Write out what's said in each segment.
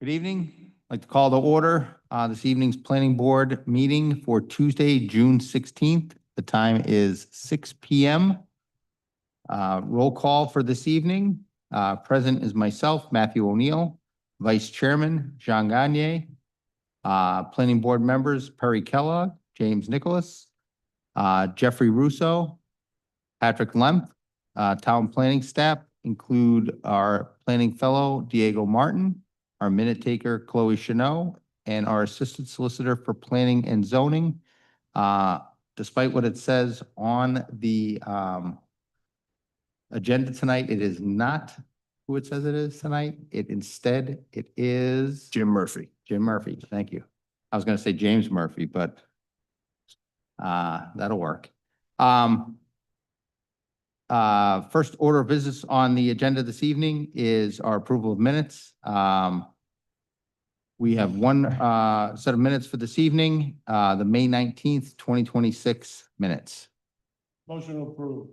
Good evening. I'd like to call to order this evening's planning board meeting for Tuesday, June 16th. The time is 6 p.m. Roll call for this evening. Present is myself, Matthew O'Neill, Vice Chairman, Jean Gagne, planning board members, Perry Kellogg, James Nicholas, Jeffrey Russo, Patrick Lemp, town planning staff include our planning fellow, Diego Martin, our minute taker, Chloe Chanot, and our assistant solicitor for planning and zoning. Despite what it says on the agenda tonight, it is not who it says it is tonight. It is Jim Murphy. Jim Murphy. Thank you. I was going to say James Murphy, but that'll work. First order of business on the agenda this evening is our approval of minutes. We have one set of minutes for this evening, the May 19th, 2026 minutes. Motion approved.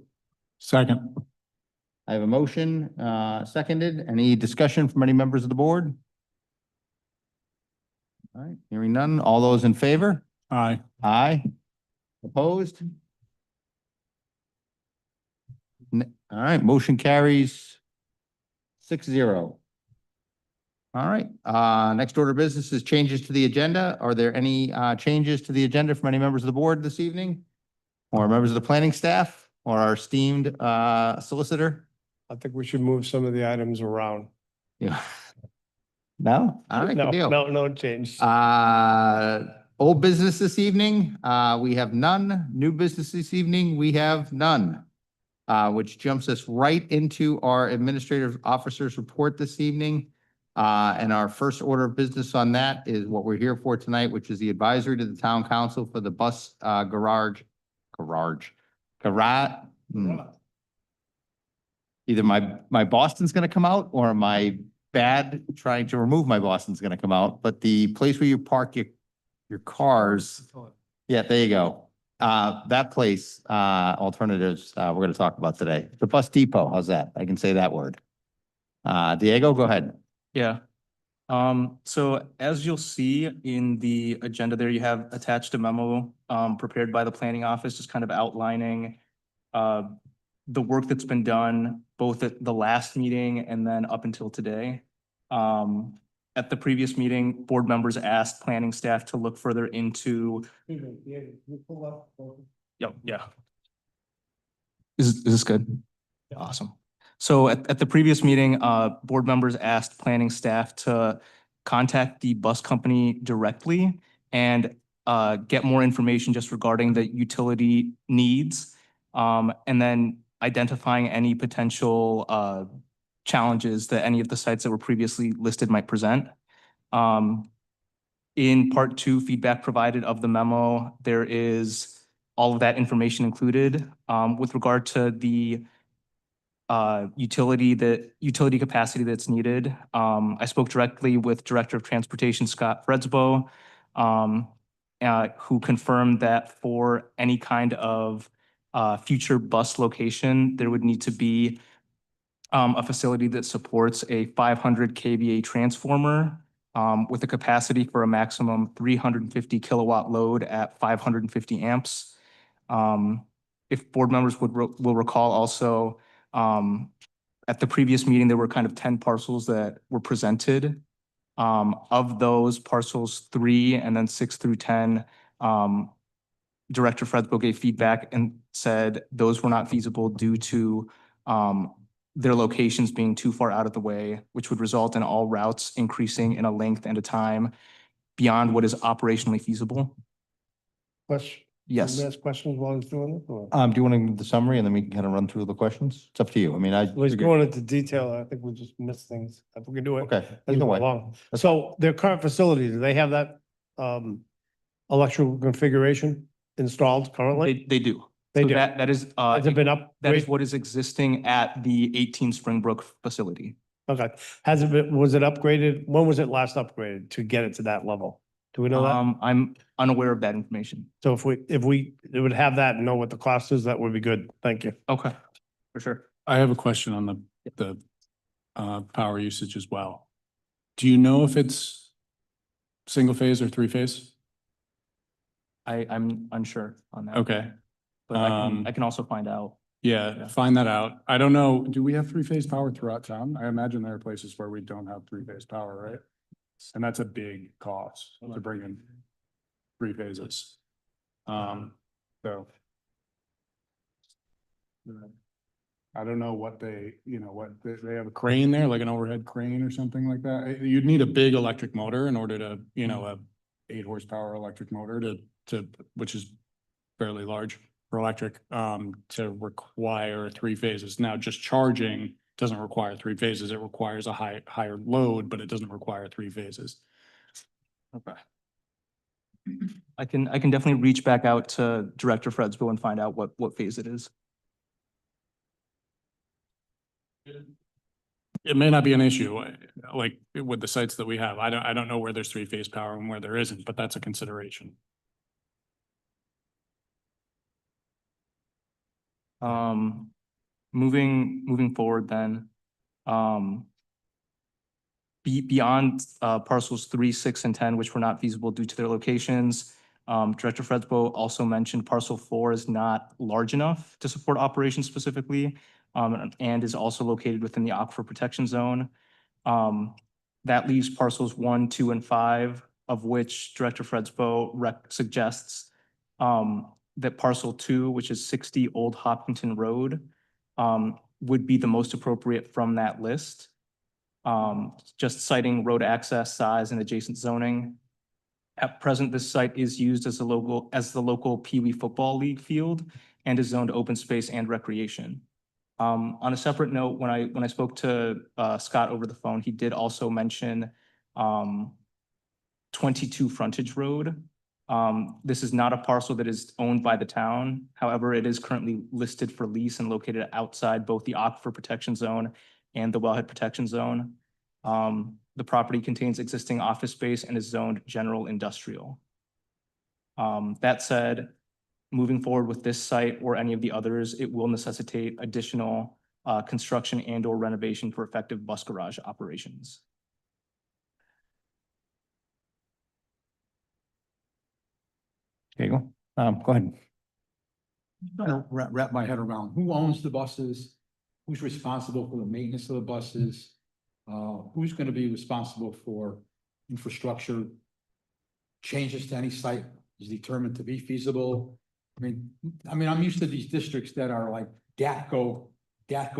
Second. I have a motion, seconded. Any discussion from any members of the board? All right, hearing none. All those in favor? Aye. Aye. Opposed? All right, motion carries 6-0. All right, next order of business is changes to the agenda. Are there any changes to the agenda from any members of the board this evening? Or members of the planning staff or our esteemed solicitor? I think we should move some of the items around. Yeah. No? All right, good deal. No change. Old business this evening, we have none. New business this evening, we have none. Which jumps us right into our administrative officer's report this evening. And our first order of business on that is what we're here for tonight, which is the advisory to the town council for the bus garage. Either my Boston's gonna come out or my bad trying to remove my Boston's gonna come out, but the place where you park your cars. Yeah, there you go. That place, alternatives, we're gonna talk about today. The bus depot, how's that? I can say that word. Diego, go ahead. Yeah. So as you'll see in the agenda there, you have attached a memo prepared by the planning office, just kind of outlining the work that's been done both at the last meeting and then up until today. At the previous meeting, board members asked planning staff to look further into. Yep, yeah. Is this good? Yeah. Awesome. So at the previous meeting, board members asked planning staff to contact the bus company directly and get more information just regarding the utility needs, and then identifying any potential challenges that any of the sites that were previously listed might present. In part 2, feedback provided of the memo, there is all of that information included. With regard to the utility capacity that's needed. I spoke directly with Director of Transportation, Scott Fredsbo, who confirmed that for any kind of future bus location, there would need to be a facility that supports a 500 kVA transformer with a capacity for a maximum 350 kilowatt load at 550 amps. If board members will recall also, at the previous meeting, there were kind of 10 parcels that were presented. Of those parcels 3 and then 6 through 10, Director Fredsbo gave feedback and said those were not feasible due to their locations being too far out of the way, which would result in all routes increasing in a length and a time beyond what is operationally feasible. Question? Yes. Ask questions while he's doing it? Or? Do you want to give the summary and then we can kind of run through the questions? It's up to you. I mean, Well, he's going into detail. I think we just missed things. If we can do it. Okay, let's either move way. along. So their current facility, do they have that electrical configuration installed currently? They do. They So do. that is Has it been up? that is what is existing at the 18 Springbrook facility. Okay. Has it been, was it upgraded? When was it last upgraded to get it to that level? Do we know that? I'm unaware of that information. So if we would have that and know what the cost is, that would be good. Thank you. Okay, for sure. I have a question on the power usage as well. Do you know if it's single phase or three phase? I'm unsure on that. Okay, But I can also find out. yeah, Yeah. find that out. I don't know, do we have three-phase power throughout town? I imagine there are places where we don't have three-phase power, right? And that's a big cost to bring in three phases. So. I don't know what they, they have a crane there, like an overhead crane or something like that. You'd need a big electric motor in order to, a 8 horsepower electric motor which is fairly large for electric, to require three phases. Now, just charging doesn't require three phases. It requires a higher load, but it doesn't require three phases. Okay. I can definitely reach back out to Director Fredsbo and find out what phase it is. It may not be an issue, like with the sites that we have. I don't know where there's three-phase power and where there isn't, but that's a consideration. Moving forward then, beyond parcels 3, 6, and 10, which were not feasible due to their locations. Director Fredsbo also mentioned parcel 4 is not large enough to support operations specifically, and is also located within the aquifer protection zone. That leaves parcels 1, 2, and 5, of which Director Fredsbo suggests that parcel 2, which is 60 Old Hopkinton Road, would be the most appropriate from that list. Just citing road access, size, and adjacent zoning. At present, this site is used as the local Pee Wee Football League field and is zoned open space and recreation. On a separate note, when I spoke to Scott over the phone, he did also mention 22 Frontage Road. This is not a parcel that is owned by the town. However, it is currently listed for lease and located outside both the Aquifer Protection Zone and the Wellhead Protection Zone. The property contains existing office space and is zoned general industrial. That said, moving forward with this site or any of the others, it will necessitate additional construction and or renovation for effective bus garage operations. Okay, go ahead. Trying to wrap my head around who owns the buses, who's responsible for the maintenance of the buses, who's going to be responsible for infrastructure changes to any site is determined to be feasible. I mean, I'm used to these districts that are like Gatco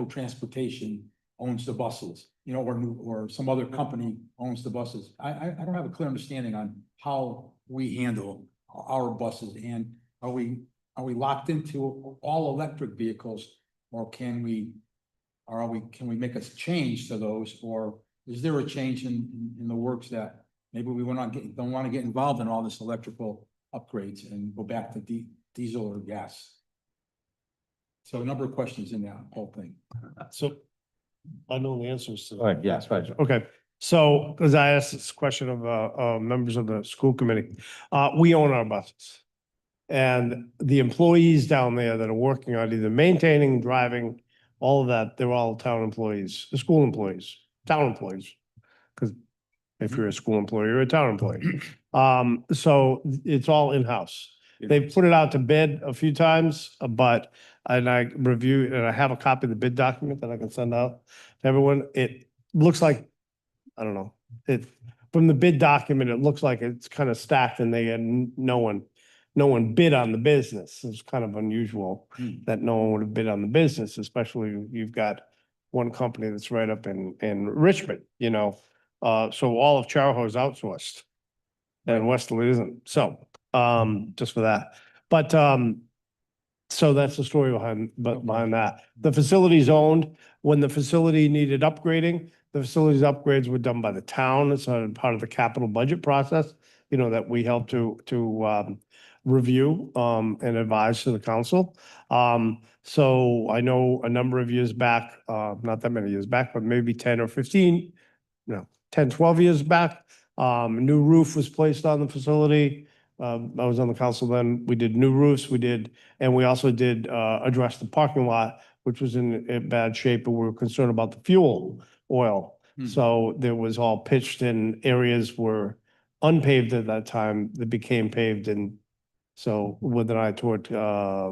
Transportation owns the buses, or some other company owns the buses. I don't have a clear understanding on how we handle our buses, and are we locked into all electric vehicles, or can we make a change to those, or is there a change in the works that maybe we don't want to get involved in all this electrical upgrades and go back to diesel or gas? So a number of questions in that whole thing. So I know the answers to. All right, yes, right. Okay, so, because I asked this question of members of the school committee, we own our buses. And the employees down there that are working on either maintaining, driving, all of that, they're all town employees, the school employees, town employees. Because if you're a school employee, you're a town employee. So it's all in-house. They've put it out to bid a few times, and I reviewed, and I have a copy of the bid document that I can send out to everyone. It looks like, I don't know, from the bid document, it looks like it's kind of stacked and they had no one bid on the business. It's kind of unusual that no one would have bid on the business, especially you've got one company that's right up in Richmond, so all of Charahoe is outsourced and Westerly isn't. So, just for that. But, so that's the story behind that. The facility's owned. When the facility needed upgrading, the facility's upgrades were done by the town. It's part of the capital budget process, that we help to review and advise to the council. So I know a number of years back, not that many years back, but maybe 10 or 15, 10, 12 years back, a new roof was placed on the facility. I was on the council then. We did new roofs. And we also did address the parking lot, which was in bad shape, and we were concerned about the fuel oil. Hmm. So there was all pitched in areas were unpaved at that time that became paved, and so with an eye toward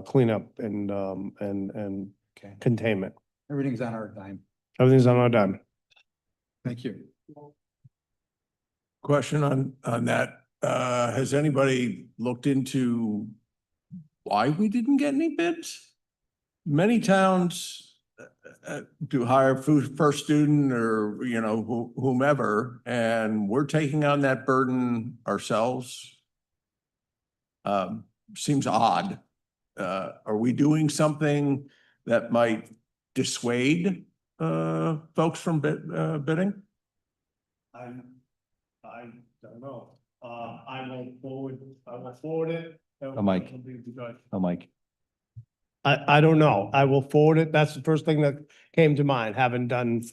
cleanup and Okay. containment. Everything's on our dime. Everything's on our dime. Thank you. Question on that. Has anybody looked into why we didn't get any bids? Many towns do hire first student or, whomever, and we're taking on that burden ourselves. Seems odd. Are we doing something that might dissuade folks from bidding? I don't know. I will forward it. Oh, Mike. Oh, Mike. I don't know. I will forward it. That's the first thing that came to mind, having done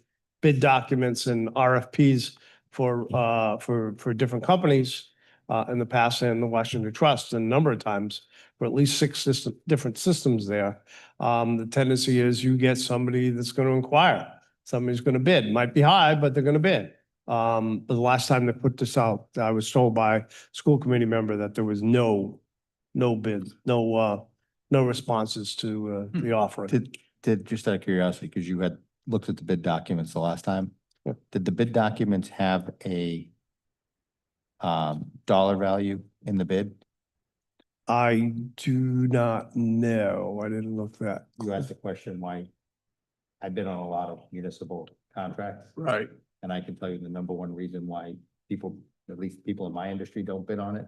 bid documents and RFPs for different companies in the past and the Washington Trust a number of times for at least six different systems there. The tendency is you get somebody that's going to inquire. Somebody's going to bid. Might be high, but they're going to bid. But the last time they put this out, I was told by a school committee member that there was no bids, no responses to the offering. Did, just out of curiosity, because you had looked at the bid documents the last time. Yeah. Did the bid documents have a dollar value in the bid? I do not know. I didn't look that. You asked the question why I've been on a lot of municipal contracts, Right. and I can tell you the number one reason why people, at least people in my industry, don't bid on it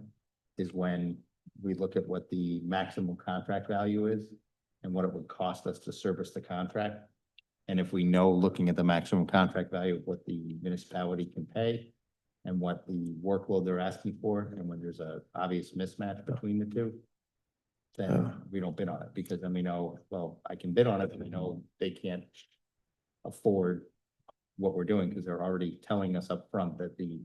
is when we look at what the maximum contract value is and what it would cost us to service the contract. And if we know, looking at the maximum contract value of what the municipality can pay and what the workload they're asking for, and when there's a obvious mismatch between the two, then we don't bid on it, because then we know, well, I can bid on it, but we know they can't afford what we're doing, because they're already telling us up front that the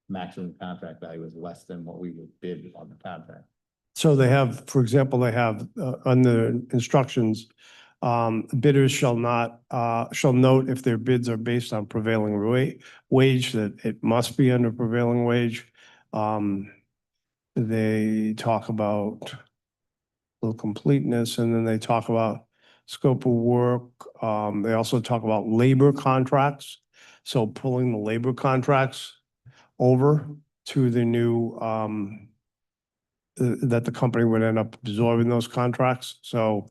maximum contract value is less than what we would bid on the contract. So they have, for example, they have on the instructions, bidders shall not, shall note if their bids are based on prevailing wage, that it must be under prevailing wage. They talk about little completeness, and then they talk about scope of work. They also talk about labor contracts. So pulling the labor contracts over to the new, that the company would end up absorbing those contracts. So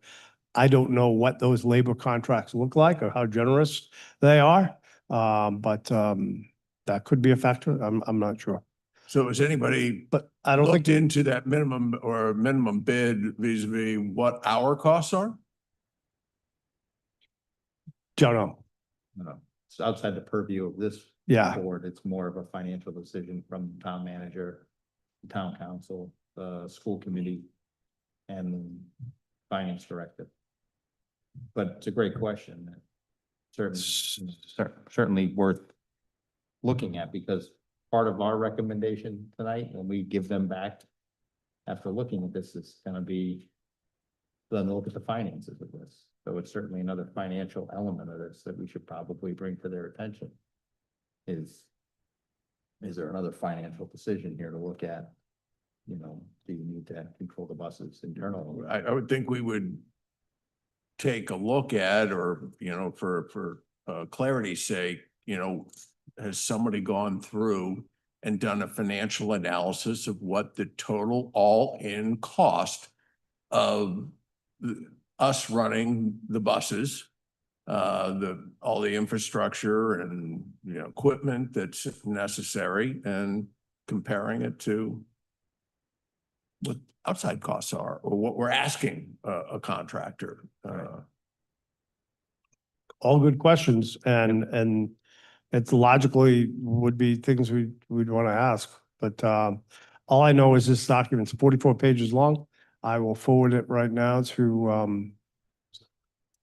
I don't know what those labor contracts look like or how generous they are. But that could be a factor. I'm not sure. So has anybody But I don't looked think, into that minimum bid vis-a-vis what our costs are? don't know. No, it's outside the purview of this Yeah. board. It's more of a financial decision from the town manager, the town council, the school committee, and finance director. But it's a great question. Certainly worth looking at, because part of our recommendation tonight, when we give them back after looking at this, is gonna be then look at the finances of this. So it's certainly another financial element of this that we should probably bring to their attention. Is there another financial decision here to look at? You know, do you need to control the buses internally? I would think we would take a look at, or, for clarity's sake, has somebody gone through and done a financial analysis of what the total all-in cost of us running the buses, all the infrastructure and, equipment that's necessary, and comparing it to what outside costs are, or what we're asking a contractor. All good questions, and it's logically would be things we'd want to ask. But all I know is this document's 44 pages long. I will forward it right now to,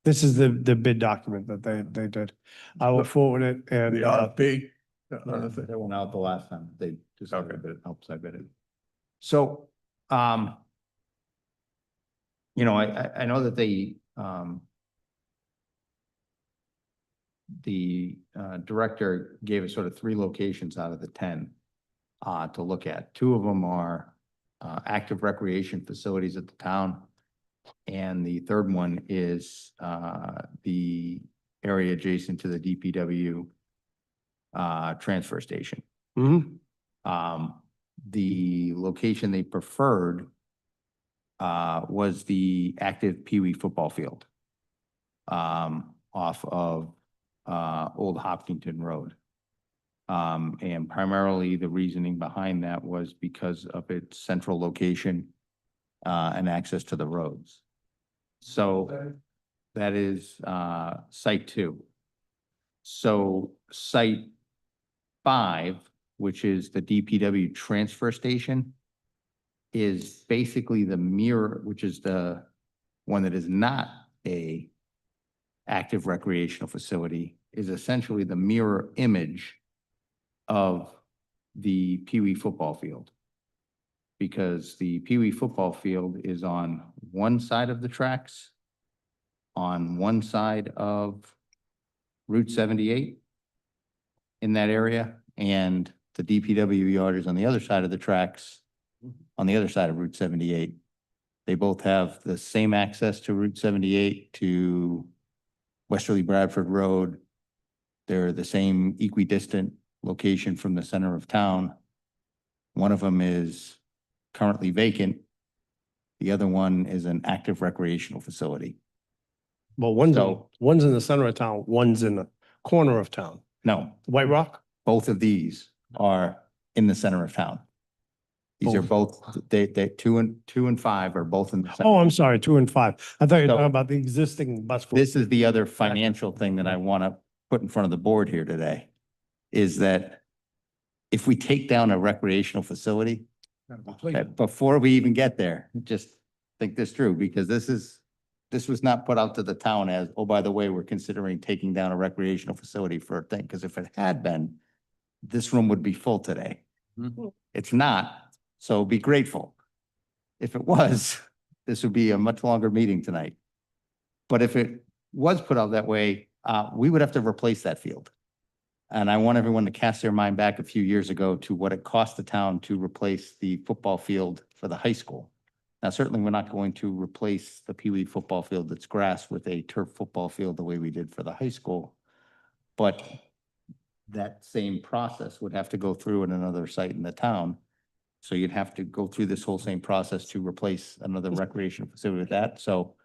this is the bid document that they did. I will forward it and The RFP. That went out the last time. They just Okay. helps, I bet it. So, I know that they, the director gave us sort of 3 locations out of the 10 to look at. 2 of them are active recreation facilities at the town. And the third one is the area adjacent to the DPW transfer station. The location they preferred was the active Pee Wee football field off of Old Hopkinton Road. And primarily the reasoning behind that was because of its central location and access to the roads. So that is site 2. So site 5, which is the DPW transfer station, is basically the mirror, which is the one that is not a active recreational facility, is essentially the mirror image of the Pee Wee football field. Because the Pee Wee football field is on one side of the tracks, on one side of Route 78 in that area, and the DPW yard is on the other side of the tracks, on the other side of Route 78. They both have the same access to Route 78, to Westerly Bradford Road. They're the same equidistant location from the center of town. One of them is currently vacant. The other one is an active recreational facility. But one's So- in the center of town, one's in the corner of town. No, White Rock? both of these are in the center of town. These are both, they 2 and 5 are both in the center. Oh, I'm sorry, 2 and 5. I thought you were So- talking about the existing bus. This is the other financial thing that I want to put in front of the board here today, is that if we take down a recreational facility, before we even get there, just think this through, because this was not put out to the town as, oh, by the way, we're considering taking down a recreational facility for a thing, because if it had been, this room would be full today. It's not, so be grateful. If it was, this would be a much longer meeting tonight. But if it was put out that way, we would have to replace that field. And I want everyone to cast their mind back a few years ago to what it cost the town to replace the football field for the high school. Now, certainly, we're not going to replace the Pee Wee football field that's grass with a turf football field the way we did for the high school. But that same process would have to go through in another site in the town. So you'd have to go through this whole same process to replace another recreational facility with that. So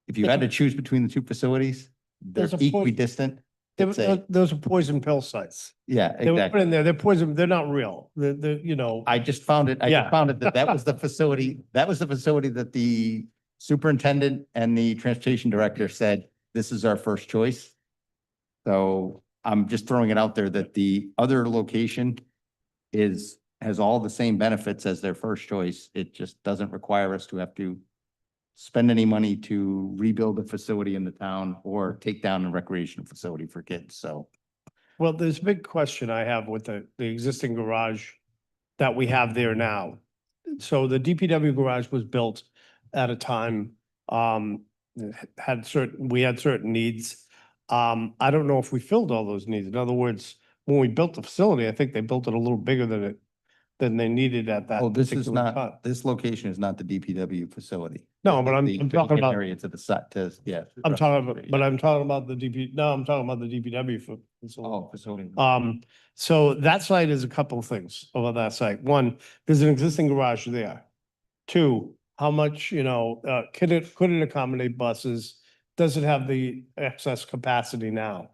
if you had to choose between the 2 facilities, they're There's a point- equidistant. It's a- Those are poison pill sites. Yeah, They were put exactly. in there, they're poison, they're not real. I just found it, Yeah. that was the facility, that the superintendent and the transportation director said, this is our first choice. So I'm just throwing it out there that the other location has all the same benefits as their first choice. It just doesn't require us to have to spend any money to rebuild a facility in the town or take down a recreational facility for kids. So Well, there's a big question I have with the existing garage that we have there now. So the DPW garage was built at a time, we had certain needs. I don't know if we filled all those needs. In other words, when we built the facility, I think they built it a little bigger than they needed at that. oh, this is particular time. not, this location is not the DPW facility. No, but I'm The talking vacant about, area to the side, yeah. I'm talking about the I'm talking about the DPW for. Oh, facility. So that site is a couple of things over that site. One, there's an existing garage there. 2, how much, could it accommodate buses? Does it have the excess capacity now?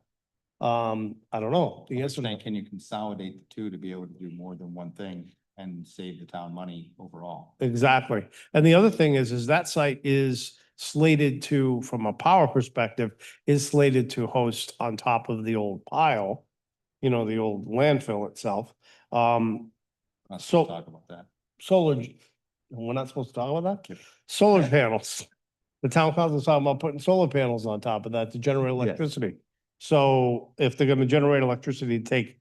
I don't know. The answer, Can you consolidate the 2 to be able to do more than one thing and save the town money overall? exactly. And the other thing is that site is slated to, from a power perspective, is slated to host on top of the old pile, the old landfill itself. Not So- to talk about that. Solar, we're not supposed to talk about that? Solar panels. The town council is talking about putting solar panels on top of that to generate electricity. So if they're gonna generate electricity, to take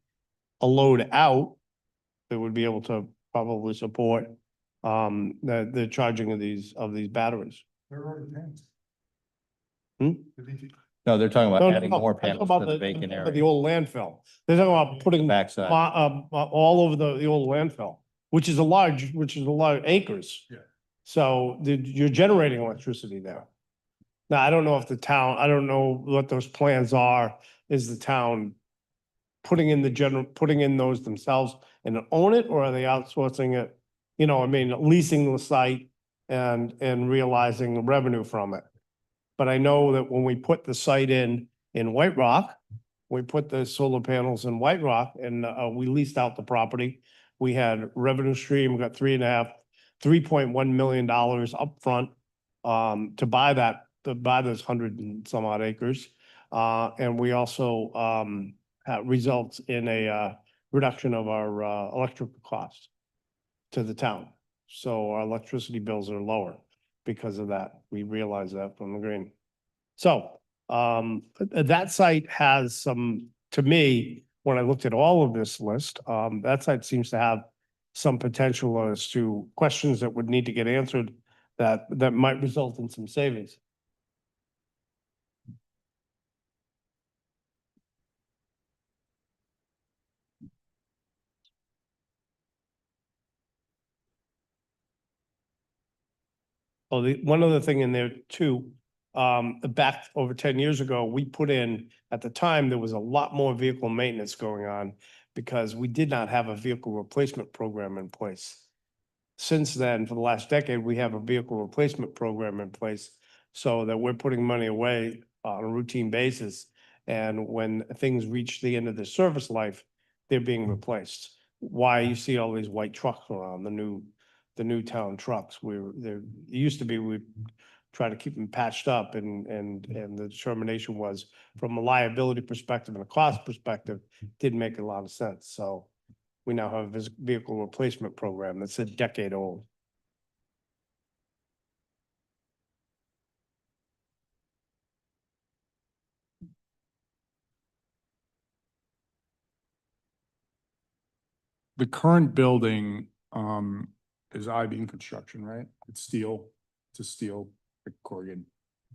a load out, they would be able to probably support the charging of these batteries. They're already paying. Hmm? No, they're talking No, about no, adding no, more I'm talking panels about to the vacant The area. old landfill. They're talking about putting Backside. all over the old landfill, which is a large acres. Yeah. So you're generating electricity there. Now, I don't know if the town, I don't know what those plans are. Is the town putting in those themselves and own it, or are they outsourcing it? You know, I mean, leasing the site and realizing the revenue from it. But I know that when we put the site in White Rock, we put the solar panels in White Rock and we leased out the property. We had revenue stream, we got $3.1 million upfront to buy those 100 and some odd acres. And we also results in a reduction of our electrical costs to the town. So our electricity bills are lower because of that. We realize that from the green. So that site has some, to me, when I looked at all of this list, that site seems to have some potential as to questions that would need to get answered that might result in some savings. Oh, one other thing in there too, back over 10 years ago, we put in, at the time, there was a lot more vehicle maintenance going on because we did not have a vehicle replacement program in place. Since then, for the last decade, we have a vehicle replacement program in place so that we're putting money away on a routine basis. And when things reach the end of their service life, they're being replaced. Why you see all these white trucks around, the new town trucks, it used to be we try to keep them patched up and the determination was from a liability perspective and a cost perspective, didn't make a lot of sense. So we now have a vehicle replacement program that's a decade old. The current building, is I-beam construction, right? It's steel, it's a steel corrugated.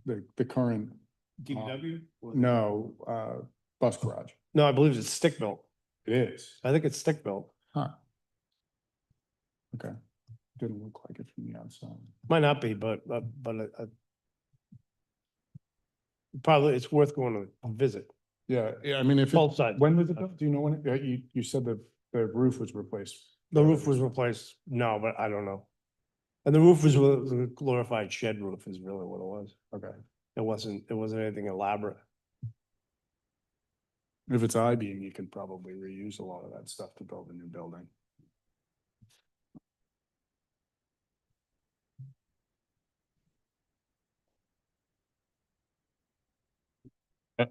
The current, DPW? no, bus garage. No, I believe it's stick built. It is. I think it's stick built. Huh. Okay. Didn't look like it from the outside. Might not be, but probably it's worth going to visit. Yeah, yeah, I mean, if, Both sides. when was it built? Do you know when you said that the roof was replaced? The roof was replaced. No, but I don't know. And the roof was a glorified shed roof is really what it was. Okay. It wasn't anything elaborate. If it's I-beam, you can probably reuse a lot of that stuff to build a new building.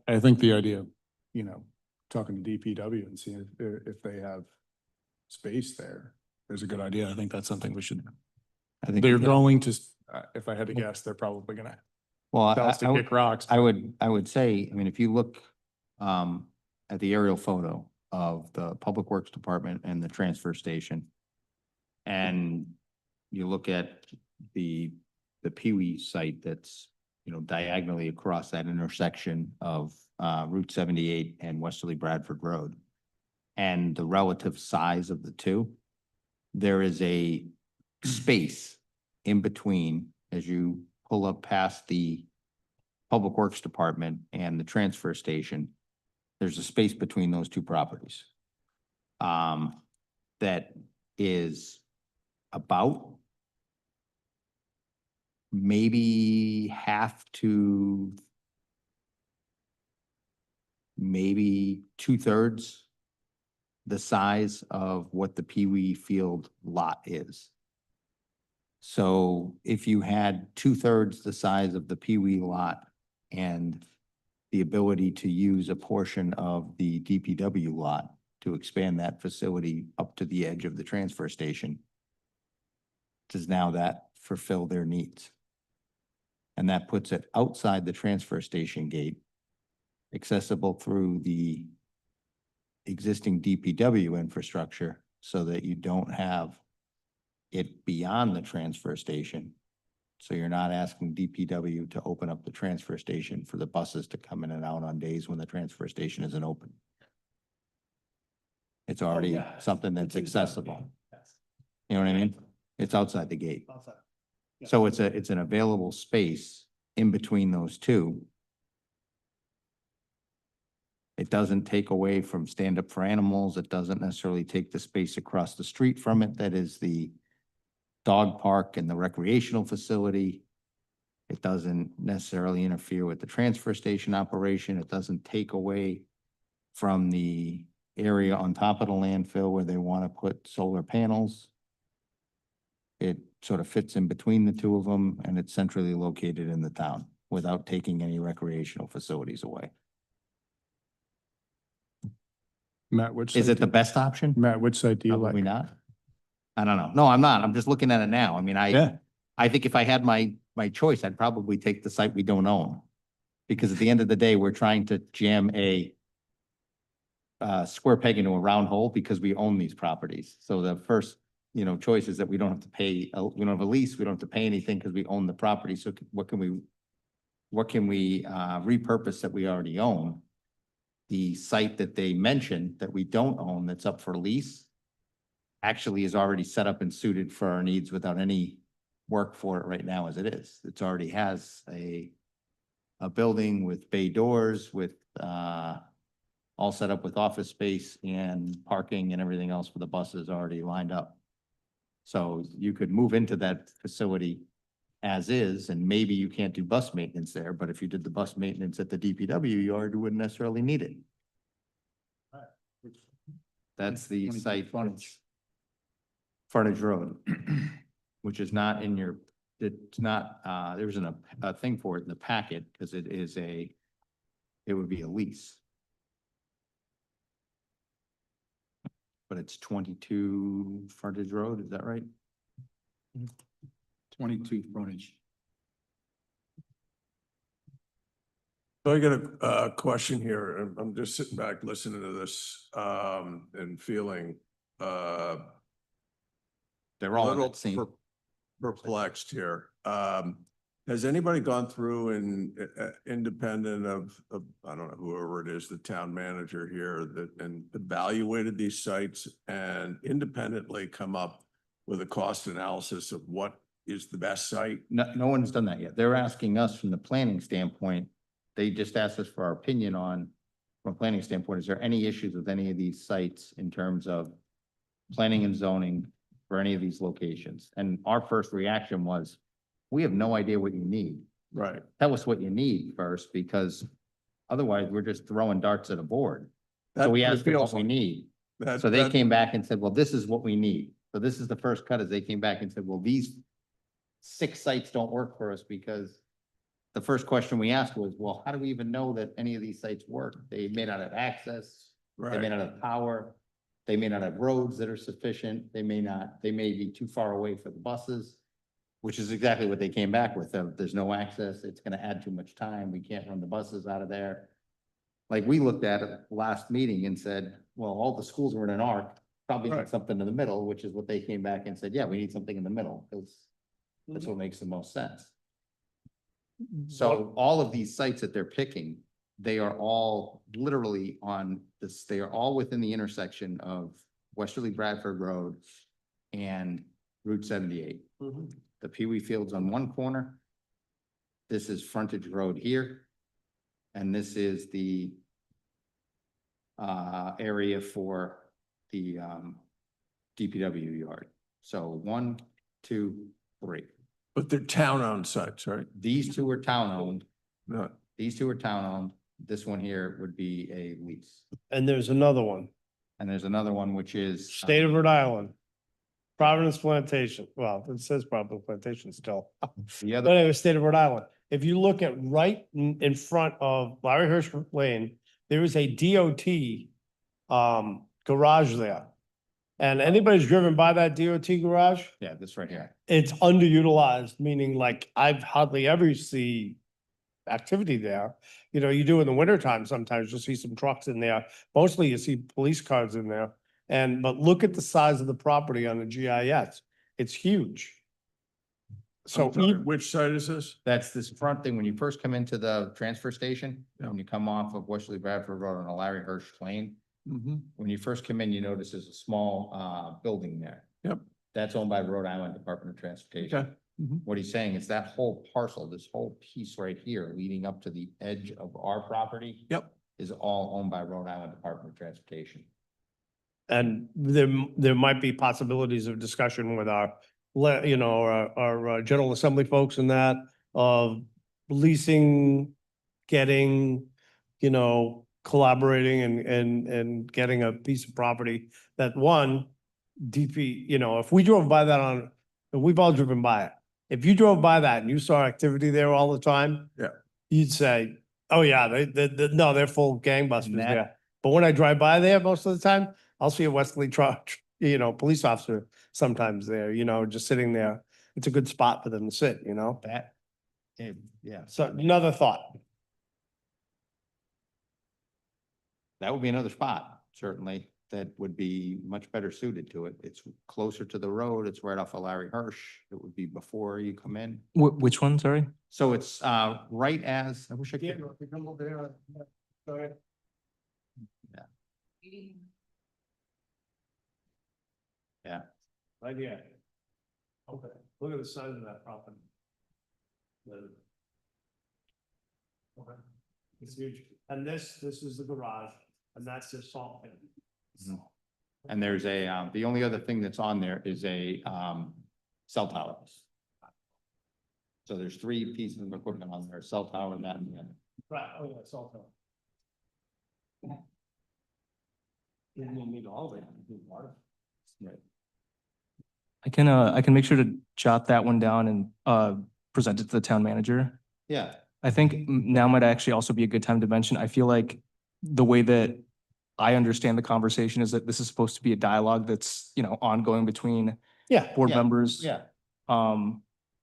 I think the idea of, talking to DPW and seeing if they have space there is a good idea. I think that's something we should, I think. they're going to, if I had to guess, they're probably gonna Well, tell us to kick rocks. I would say, I mean, if you look at the aerial photo of the Public Works Department and the transfer station, and you look at the Pee Wee site that's, diagonally across that intersection of Route 78 and Westerly Bradford Road, and the relative size of the two, there is a space in between as you pull up past the Public Works Department and the transfer station. There's a space between those two properties. That is about maybe half to maybe 2/3 the size of what the Pee Wee Field lot is. So if you had 2/3 the size of the Pee Wee lot and the ability to use a portion of the DPW lot to expand that facility up to the edge of the transfer station, does now that fulfill their needs? And that puts it outside the transfer station gate, accessible through the existing DPW infrastructure so that you don't have it beyond the transfer station So you're not asking DPW to open up the transfer station for the buses to come in and out on days when the transfer station isn't open. It's already something that's accessible. You know what I mean? It's outside the gate. So it's an available space in between those two. It doesn't take away from Stand Up for Animals. It doesn't necessarily take the space across the street from it that is the dog park and the recreational facility. It doesn't necessarily interfere with the transfer station operation. It doesn't take away from the area on top of the landfill where they want to put solar panels. It sort of fits in between the two of them, and it's centrally located in the town without taking any recreational facilities away. Matt, which? Is site it the do- best option? Matt, which site do you Probably like? not. I don't know. No, I'm not. I'm just looking at it now. I mean, Yeah, I think if I had my choice, I'd probably take the site we don't own. Because at the end of the day, we're trying to jam a square peg into a round hole because we own these properties. So the first, choice is that we don't have to pay, we don't have a lease, we don't have to pay anything because we own the property. So what can we repurpose that we already own? The site that they mentioned that we don't own that's up for lease actually is already set up and suited for our needs without any work for it right now as it is. It's already has a building with bay doors with all set up with office space and parking and everything else for the buses already lined up. So you could move into that facility as is, and maybe you can't do bus maintenance there, but if you did the bus maintenance at the DPW yard, you wouldn't necessarily need it. That's the 22 site frontage. frontage road, which is not in your, it's not, there isn't a thing for it in the packet, because it would be a lease. But it's 22 frontage road, is that right? 22 frontage. So I got a question here, and I'm just sitting back listening to this, and feeling, They're a all little that same. perplexed here. Has anybody gone through and independent of, I don't know, whoever it is, the town manager here and evaluated these sites and independently come up with a cost analysis of what is the best site? No one's done that yet. They're asking us from the planning standpoint. They just asked us for our opinion on, from a planning standpoint, is there any issues with any of these sites in terms of planning and zoning for any of these locations? And our first reaction was, we have no idea what you need. Right. Tell us what you need first, because otherwise we're just throwing darts at a board. So we asked them what we need. So they came back and said, well, this is what we need. So this is the first cut, is they came back and said, well, these 6 sites don't work for us, because the first question we asked was, well, how do we even know that any of these sites work? They may not have access. They may Right. not have power. They may not have roads that are sufficient. They may be too far away for the buses, which is exactly what they came back with. There's no access. It's gonna add too much time. We can't run the buses out of there. Like, we looked at it last meeting and said, well, all the schools were in an arc, probably need Right. something in the middle, which is what they came back and said, yeah, we need something in the middle, because that's what makes the most sense. So all of these sites that they're picking, they are all literally on this, they are all within the intersection of Westerly Bradford Road and Route 78. The Pee Wee Field's on one corner. This is frontage road here. And this is the area for the DPW yard. So 1, 2, 3. But they're town-owned sites, right? These two are town-owned. No, These two are town-owned. This one here would be a lease. And there's another one, And there's another one which is. State of Rhode Island. Providence Plantation. Well, it says Providence Plantation still. The But other, anyway, State of Rhode Island. If you look at right in front of Larry Hirsch Lane, there is a DOT garage there. And anybody's driven by that DOT garage, yeah, this right here. it's underutilized, meaning like I've hardly ever see activity there. You know, you do in the wintertime, sometimes you'll see some trucks in there. Mostly you see police cars in there. But look at the size of the property on the GIS. It's huge. So I'm sorry, which side is this? That's this front thing, when you first come into the transfer station, Yeah. when you come off of Westerly Bradford Road on a Larry Hirsch Lane, when you first come in, you notice there's a small, building there. Yep. That's owned by Rhode Island Department of Transportation. Okay. What he's saying is that whole parcel, this whole piece right here leading up to the edge of our property. Yep. Is all owned by Rhode Island Department of Transportation. And there might be possibilities of discussion with our, our General Assembly folks and that of leasing, getting, collaborating and getting a piece of property that one, DP, if we drove by that on, and we've all driven by it. If you drove by that and you saw activity there all the time. Yeah. You'd say, oh yeah, no, they're full gangbusters And that- there. But when I drive by there most of the time, I'll see a Westerly truck, police officer sometimes there, just sitting there. It's a good spot for them to sit, That, yeah, So another thought. that would be another spot, certainly, that would be much better suited to it. It's closer to the road. It's right off of Larry Hirsch. It would be before you come in. Which one, sorry? So it's, right as, I wish I could. Yeah. Right here. Okay, look at the size of that property. Okay, it's huge. And this is the garage, and that's the salt pit. Mhm. And there's a, the only other thing that's on there is a, cell tower. So there's three pieces of equipment on there, a cell tower and that and the other. Right, oh yeah, salt pit. You don't need all of it, you need water. Right. I can make sure to jot that one down and present it to the town manager. Yeah, I think now might actually also be a good time to mention, I feel like the way that I understand the conversation is that this is supposed to be a dialogue that's, ongoing between Yeah. board Yeah, members. yeah.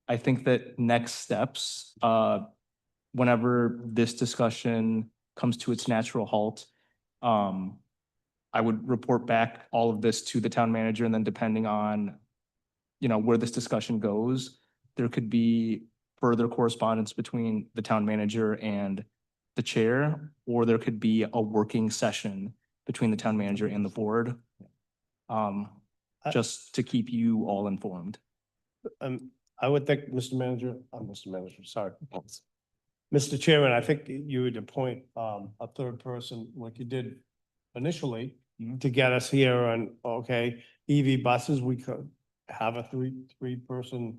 I think that next steps, whenever this discussion comes to its natural halt, I would report back all of this to the town manager, and then depending on, where this discussion goes, there could be further correspondence between the town manager and the chair, or there could be a working session between the town manager and the board. Just to keep you all informed. I would think, Mr. Manager, sorry. Mr. Chairman, I think you would appoint a third person like you did initially to get us here on, okay, EV buses, we could have a three-person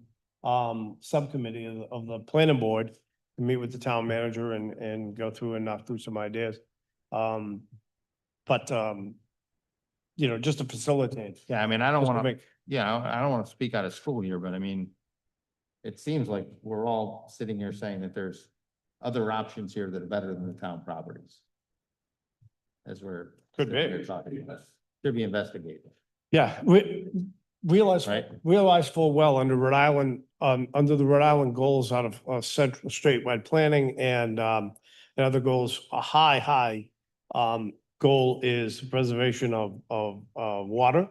subcommittee of the planning board to meet with the town manager and go through and knock through some ideas. Just to facilitate. Yeah, I mean, I don't just to want to, make- I don't want to speak out of school here, but I mean, it seems like we're all sitting here saying that there's other options here that are better than the town properties. As we're. Could sitting be. here talking about. Should be investigated, Yeah, we realize, right? realize full well under Rhode Island, under the Rhode Island goals out of central statewide planning and other goals, a high goal is preservation of water,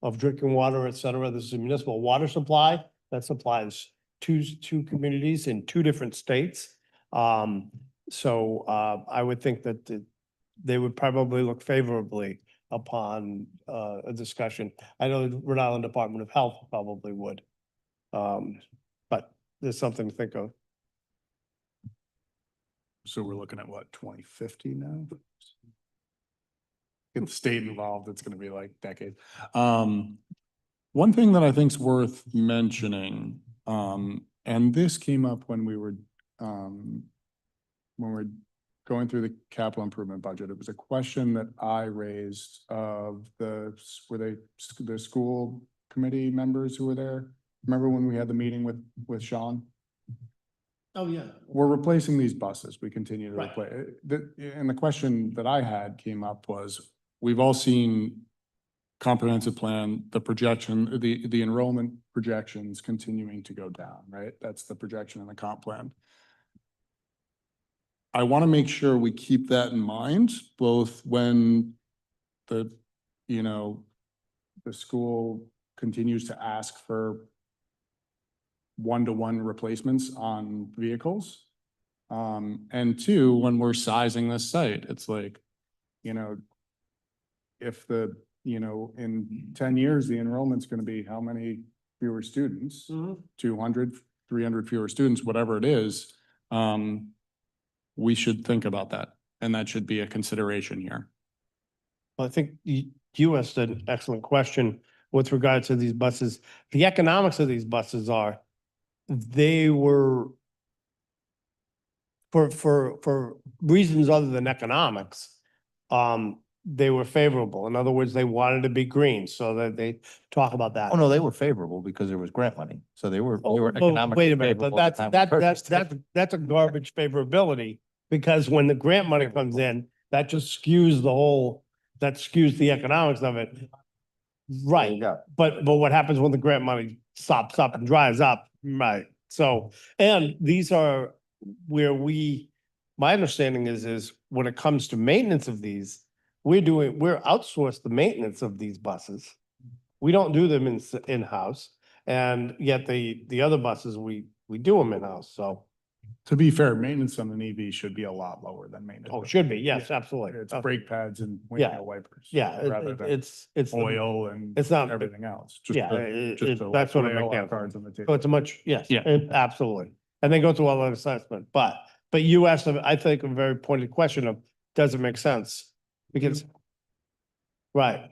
of drinking water, et cetera. This is a municipal water supply that supplies two communities in two different states. So I would think that they would probably look favorably upon a discussion. I know the Rhode Island Department of Health probably would. But there's something to think of. So we're looking at what, 2050 now? Get the state involved, it's gonna be like decade. One thing that I think is worth mentioning, and this came up when we were going through the capital improvement budget. It was a question that I raised of the school committee members who were there. Remember when we had the meeting with Sean? Oh, yeah. We're replacing these buses. We continue to Right. replace. And the question that I had came up was, we've all seen comprehensive plan, the projection, the enrollment projections continuing to go down, right? That's the projection in the comp plan. I want to make sure we keep that in mind, both when the school continues to ask for one-to-one replacements on vehicles. And two, when we're sizing this site, it's like, you know, if the, you know, in 10 years, the enrollment's gonna be how many fewer students? 200, 300 fewer students, whatever it is. We should think about that, and that should be a consideration here. I think you asked an excellent question with regard to these buses. The economics of these buses are, they were for reasons other than economics, they were favorable. In other words, they wanted to be green, so that they talk about that. Oh, no, they were favorable because there was grant money. So they were Oh, economically. wait a minute, but favorable at the time we purchased it. that's a garbage favorability, because when the grant money comes in, that just skews that skews the economics of it. There Right, you go. but what happens when the grant money stops up and dries up? Right, so, and these are where my understanding is when it comes to maintenance of these, we're outsourced the maintenance of these buses. We don't do them in-house, and yet the other buses, we do them in-house, so. To be fair, maintenance on an EV should be a lot lower than maintenance. Oh, should be, yes, absolutely. It's brake pads and Yeah. windshield wipers. Yeah, Rather than it's. oil and it's not- everything else. Just Yeah, to- just to that's what lay it all our makes. cards on the So table. it's a much, yes, Yeah. absolutely. And they go through all that assessment, but you asked, I think, a very pointed question of, does it make sense? Because, right,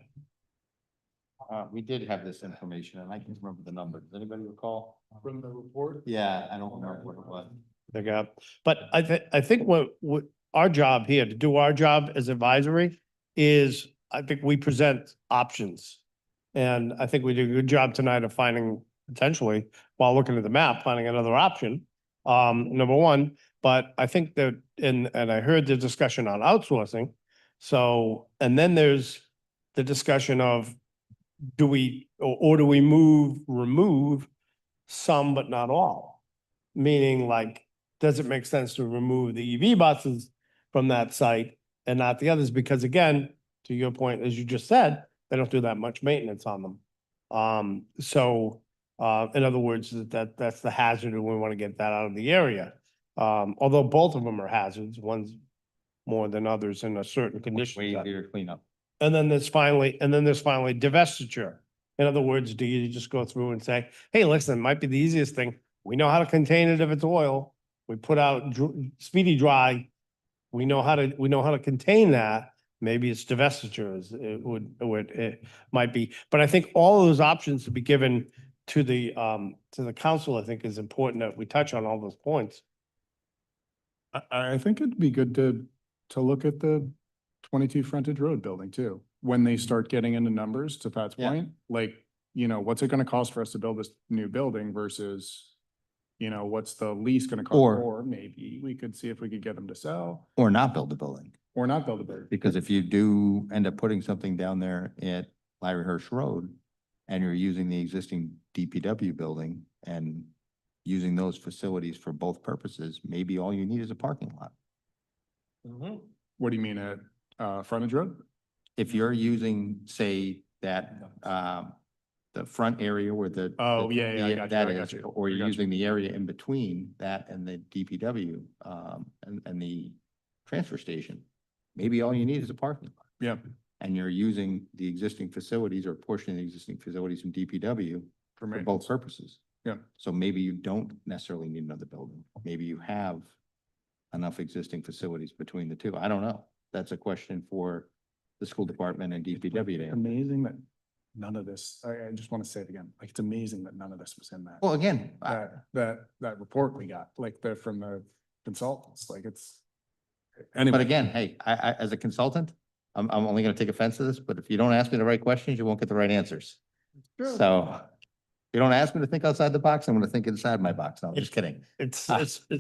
We did have this information and I can remember the number. Does anybody recall? From the report? Yeah, I don't remember what it was. they got, but I think what our job here, to do our job as advisory is, I think we present options. And I think we did a good job tonight of finding, potentially, while looking at the map, finding another option. Number one, but I think that, and I heard the discussion on outsourcing. So, and then there's the discussion of, do we, or do we remove some but not all? Meaning, like, does it make sense to remove the EV buses from that site and not the others? Because again, to your point, as you just said, they don't do that much maintenance on them. In other words, that's the hazard, and we want to get that out of the area. Although both of them are hazards, one's more than others in a certain condition. Way easier to clean up. And then there's finally divestiture. In other words, do you just go through and say, hey, listen, it might be the easiest thing. We know how to contain it if it's oil. We put out speedy dry. We know how to contain that. Maybe it's divestitures. It might be, but I think all of those options to be given to the council, I think is important that we touch on all those points. I think it'd be good to look at the 22 frontage road building too. When they start getting into numbers, to Pat's Yeah. point, like, you know, what's it gonna cost for us to build this new building versus, you know, what's the lease gonna cost? Or- Or maybe we could see if we could get them to sell Or not build a building. or not build a building. Because if you do end up putting something down there at Larry Hirsch Road and you're using the existing DPW building and using those facilities for both purposes, maybe all you need is a parking lot. What do you mean at, frontage road? If you're using, say, that, the front area where the. Oh, the- yeah, yeah, I the- got you, that I got is, you, Or I you're got you. using the area in between that and the DPW, and the transfer station. Maybe all you need is a parking lot. Yeah, And you're using the existing facilities or a portion of the existing facilities from DPW for for me. both purposes. Yeah. So maybe you don't necessarily need another building. Maybe you have enough existing facilities between the two. I don't know. That's a question for the school department and DPW to answer. Amazing that none of this, I just want to say it again, like, it's amazing that none of this was in that. Well, again, That report we got, like, from the consultants, like, it's. but Anyway, again, hey, as a consultant, I'm only gonna take offense to this, but if you don't ask me the right questions, you won't get the right answers. So if you don't ask me to think outside the box, I'm gonna think inside my box. No, I'm just kidding. It's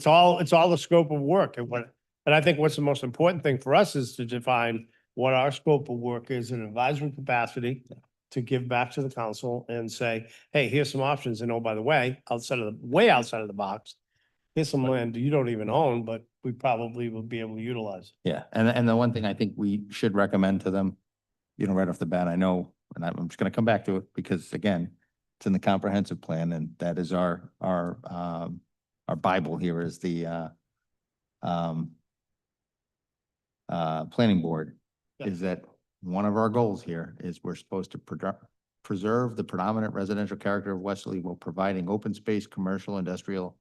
all the scope of work, and I think what's the most important thing for us is to define what our scope of work is in advisory capacity to give back to the council and say, hey, here's some options. And oh, by the way, outside of the box, here's some land you don't even own, but we probably will be able to utilize. Yeah, and the one thing I think we should recommend to them, right off the bat, I know, and I'm just gonna come back to it because again, It's in the comprehensive plan, and that is our Bible here is the planning board, Yeah. is that one of our goals here is we're supposed to preserve the predominant residential character of Westerly while providing open space, commercial, industrial,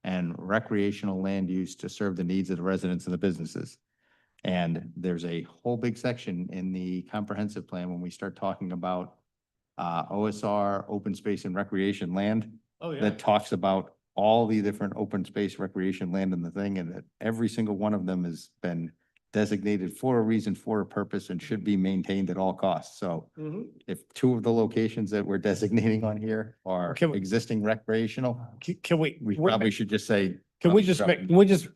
and recreational land use to serve the needs of the residents and the businesses. And there's a whole big section in the comprehensive plan when we start talking about OSR, open space and recreation land, Oh, yeah. that talks about all the different open space recreation land in the thing, and that every single one of them has been designated for a reason, for a purpose, and should be maintained at all costs. So Mhm. if two of the locations that we're designating on here are Okay, existing recreational, Can we? we probably should just say. Can we just make,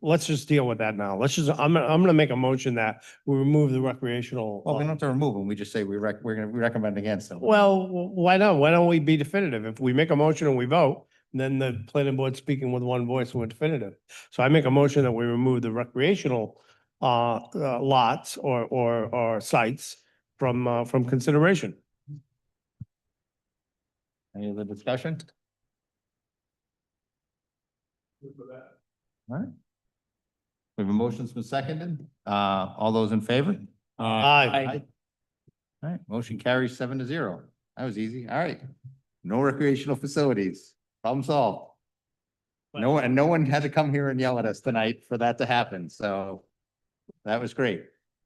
let's just deal with that now. Let's just, I'm gonna make a motion that we remove the recreational. Well, we don't have to remove them. We just say we're gonna recommend against them. Well, why not? Why don't we be definitive? If we make a motion and we vote, then the planning board speaking with one voice, we're definitive. So I make a motion that we remove the recreational lots or sites from consideration. Any other discussion? All right. We have a motion's been seconded. All those in favor? Aye. All right, motion carries 7-0. That was easy. All right. No recreational facilities. Problem solved. No one had to come here and yell at us tonight for that to happen, so that was great.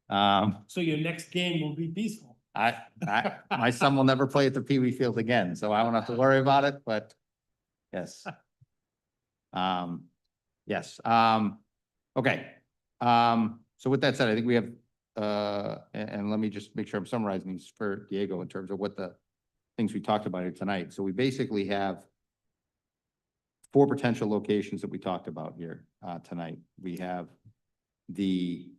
So your next game will be peaceful. My son will never play at the Pee Wee Field again, so I won't have to worry about it, but yes. Yes, okay. So with that said, I think we have, and let me just make sure I'm summarizing these for Diego in terms of what the things we talked about here tonight. So we basically have 4 potential locations that we talked about here, tonight. We have the,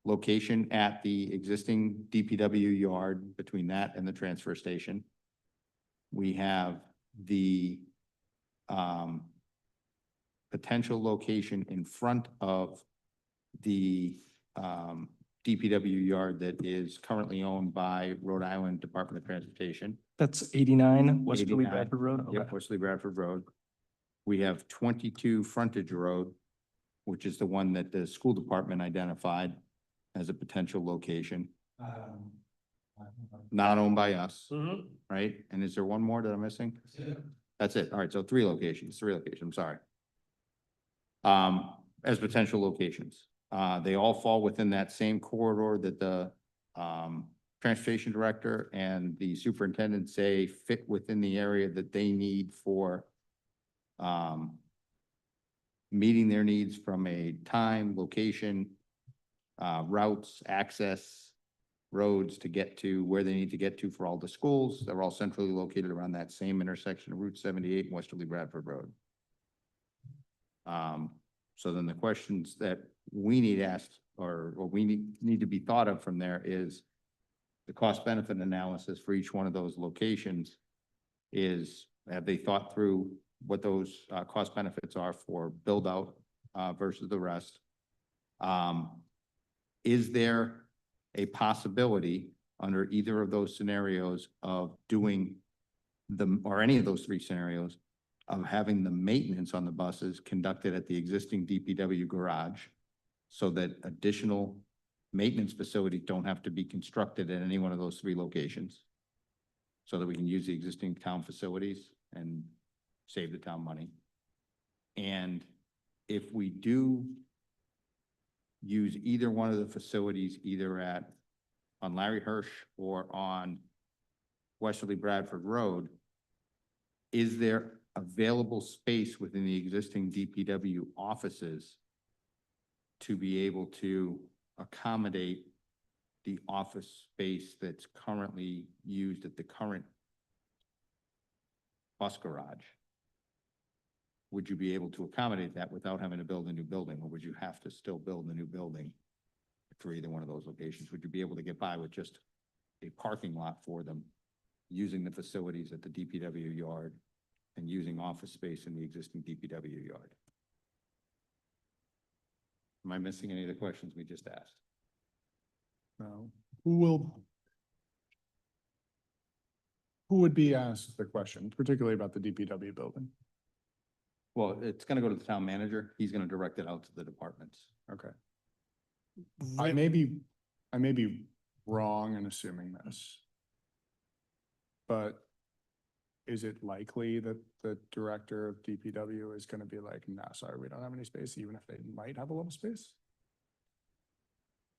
location at the existing DPW yard between that and the transfer station. We have the potential location in front of the DPW yard that is currently owned by Rhode Island Department of Transportation. That's 89 Westerly 89. Bradford Road. Yep, Okay. Westerly Bradford Road. We have 22 Frontage Road, which is the one that the school department identified as a potential location, not owned by us, right? And is there one more that I'm missing? That's it. All right, so 3 locations, I'm sorry. As potential locations. They all fall within that same corridor that the transportation director and the superintendent say fit within the area that they need for meeting their needs from a time, location, routes, access, roads to get to where they need to get to for all the schools. They're all centrally located around that same intersection of Route 78 and Westerly Bradford Road. So then the questions that we need asked or we need to be thought of from there is the cost benefit analysis for each one of those locations is, have they thought through what those cost benefits are for build out versus the rest? Is there a possibility under either of those scenarios of doing or any of those 3 scenarios of having the maintenance on the buses conducted at the existing DPW garage so that additional maintenance facilities don't have to be constructed at any one of those 3 locations so that we can use the existing town facilities and save the town money? And if we do use either one of the facilities, either on Larry Hirsch or on Westerly Bradford Road, is there available space within the existing DPW offices to be able to accommodate the office space that's currently used at the current bus garage? Would you be able to accommodate that without having to build a new building, or would you have to still build a new building for either one of those locations? Would you be able to get by with just a parking lot for them, using the facilities at the DPW yard and using office space in the existing DPW yard? Am I missing any of the questions we just asked? No. Who will, Who would be asked the question, particularly about the DPW building? Well, it's gonna go to the town manager. He's gonna direct it out to the departments. Okay. I may be wrong in assuming this. But is it likely that the director of DPW is gonna be like, no, sorry, we don't have any space, even if they might have a little space?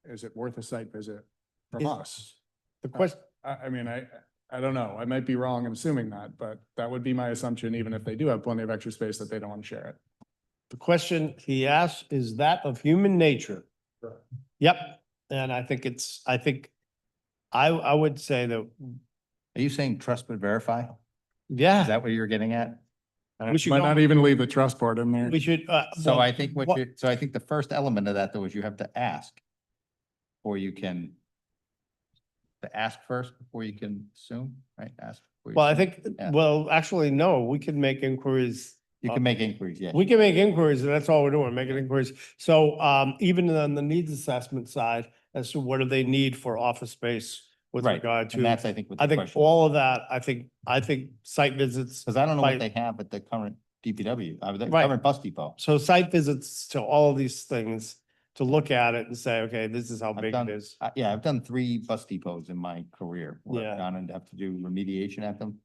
Is it worth a site visit from Is- us? The question, I mean, I don't know. I might be wrong in assuming that, but that would be my assumption, even if they do have plenty of extra space, that they don't want to share it. the question he asked is that of human nature. Yep, and I think I would say that, Are you saying trust but verify? Is yeah, that what you're getting at? We should Might go- not even leave the trust board in there. we should. So well, I think so I think the first element of that though is you have to ask. Or you can to ask first before you can assume, right? Ask. before you Well, I assume. think, Yeah. well, actually, no, we can make inquiries. You can make inquiries, yes. We can make inquiries, and that's all we're doing, making inquiries. So even on the needs assessment side, as to what do they need for office space with Right, regard and to, that's, I think, what I the think question. all of that, I think site visits. Because I don't know by- what they have at the current DPW, the Right. current bus depot. So site visits to all of these things, to look at it and say, okay, this is how I've big done- it is. Yeah, I've done 3 bus depots in my career. where I've Yeah. gone and have to do remediation at them.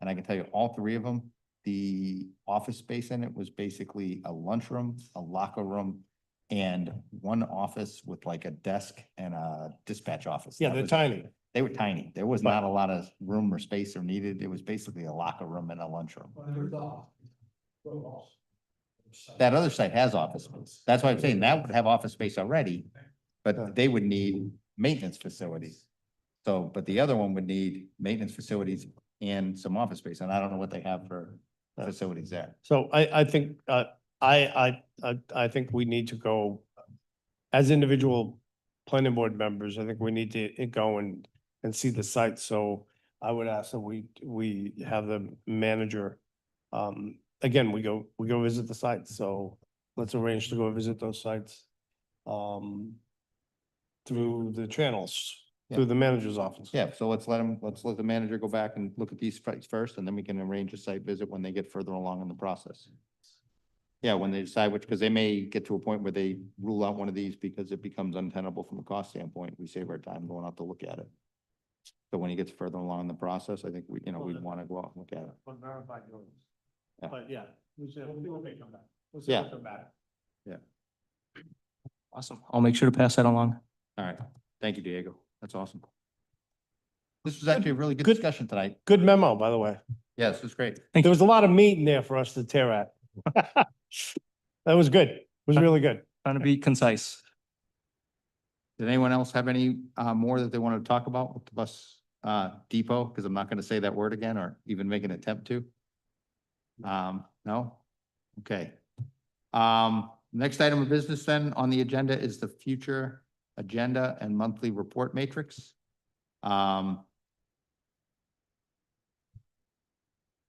And I can tell you, all 3 of them, the office space in it was basically a lunchroom, a locker room, and one office with like a desk and a dispatch office. Yeah, That they're was it. tiny. They were tiny. There was But- not a lot of room or space or needed. It was basically a locker room and a lunchroom. That other site has office space. That's why I'm saying that would have office space already, Yeah. but they would need maintenance facilities. So, but the other one would need maintenance facilities and some office space, and I don't know what they have for facilities there. So I think, I think we need to go, as individual planning board members, I think we need to go and see the site. So I would ask that we have the manager, again, we go visit the sites. So let's arrange to go visit those sites through the channels, through the manager's office. Yeah, so let's let the manager go back and look at these sites first, and then we can arrange a site visit when they get further along in the process. Yeah, when they decide which, because they may get to a point where they rule out one of these because it becomes untenable from a cost standpoint. We save our time going out to look at it. So when he gets further along in the process, I think we'd want to go out and look at it. Yeah. But yeah. We'll see what they come back. We'll see what they come back. Awesome. I'll make sure to pass that along. All right. Thank you, Diego. That's awesome. This was actually a really good Good- discussion tonight. Good memo, by the way. Yeah, this was great. There was a lot of meat in there for us to tear at. That was good. It was really good. Trying to be concise. Did anyone else have any more that they wanted to talk about with the bus depot? Because I'm not going to say that word again or even make an attempt to. No? Okay. Next item of business then on the agenda is the future agenda and monthly report matrix.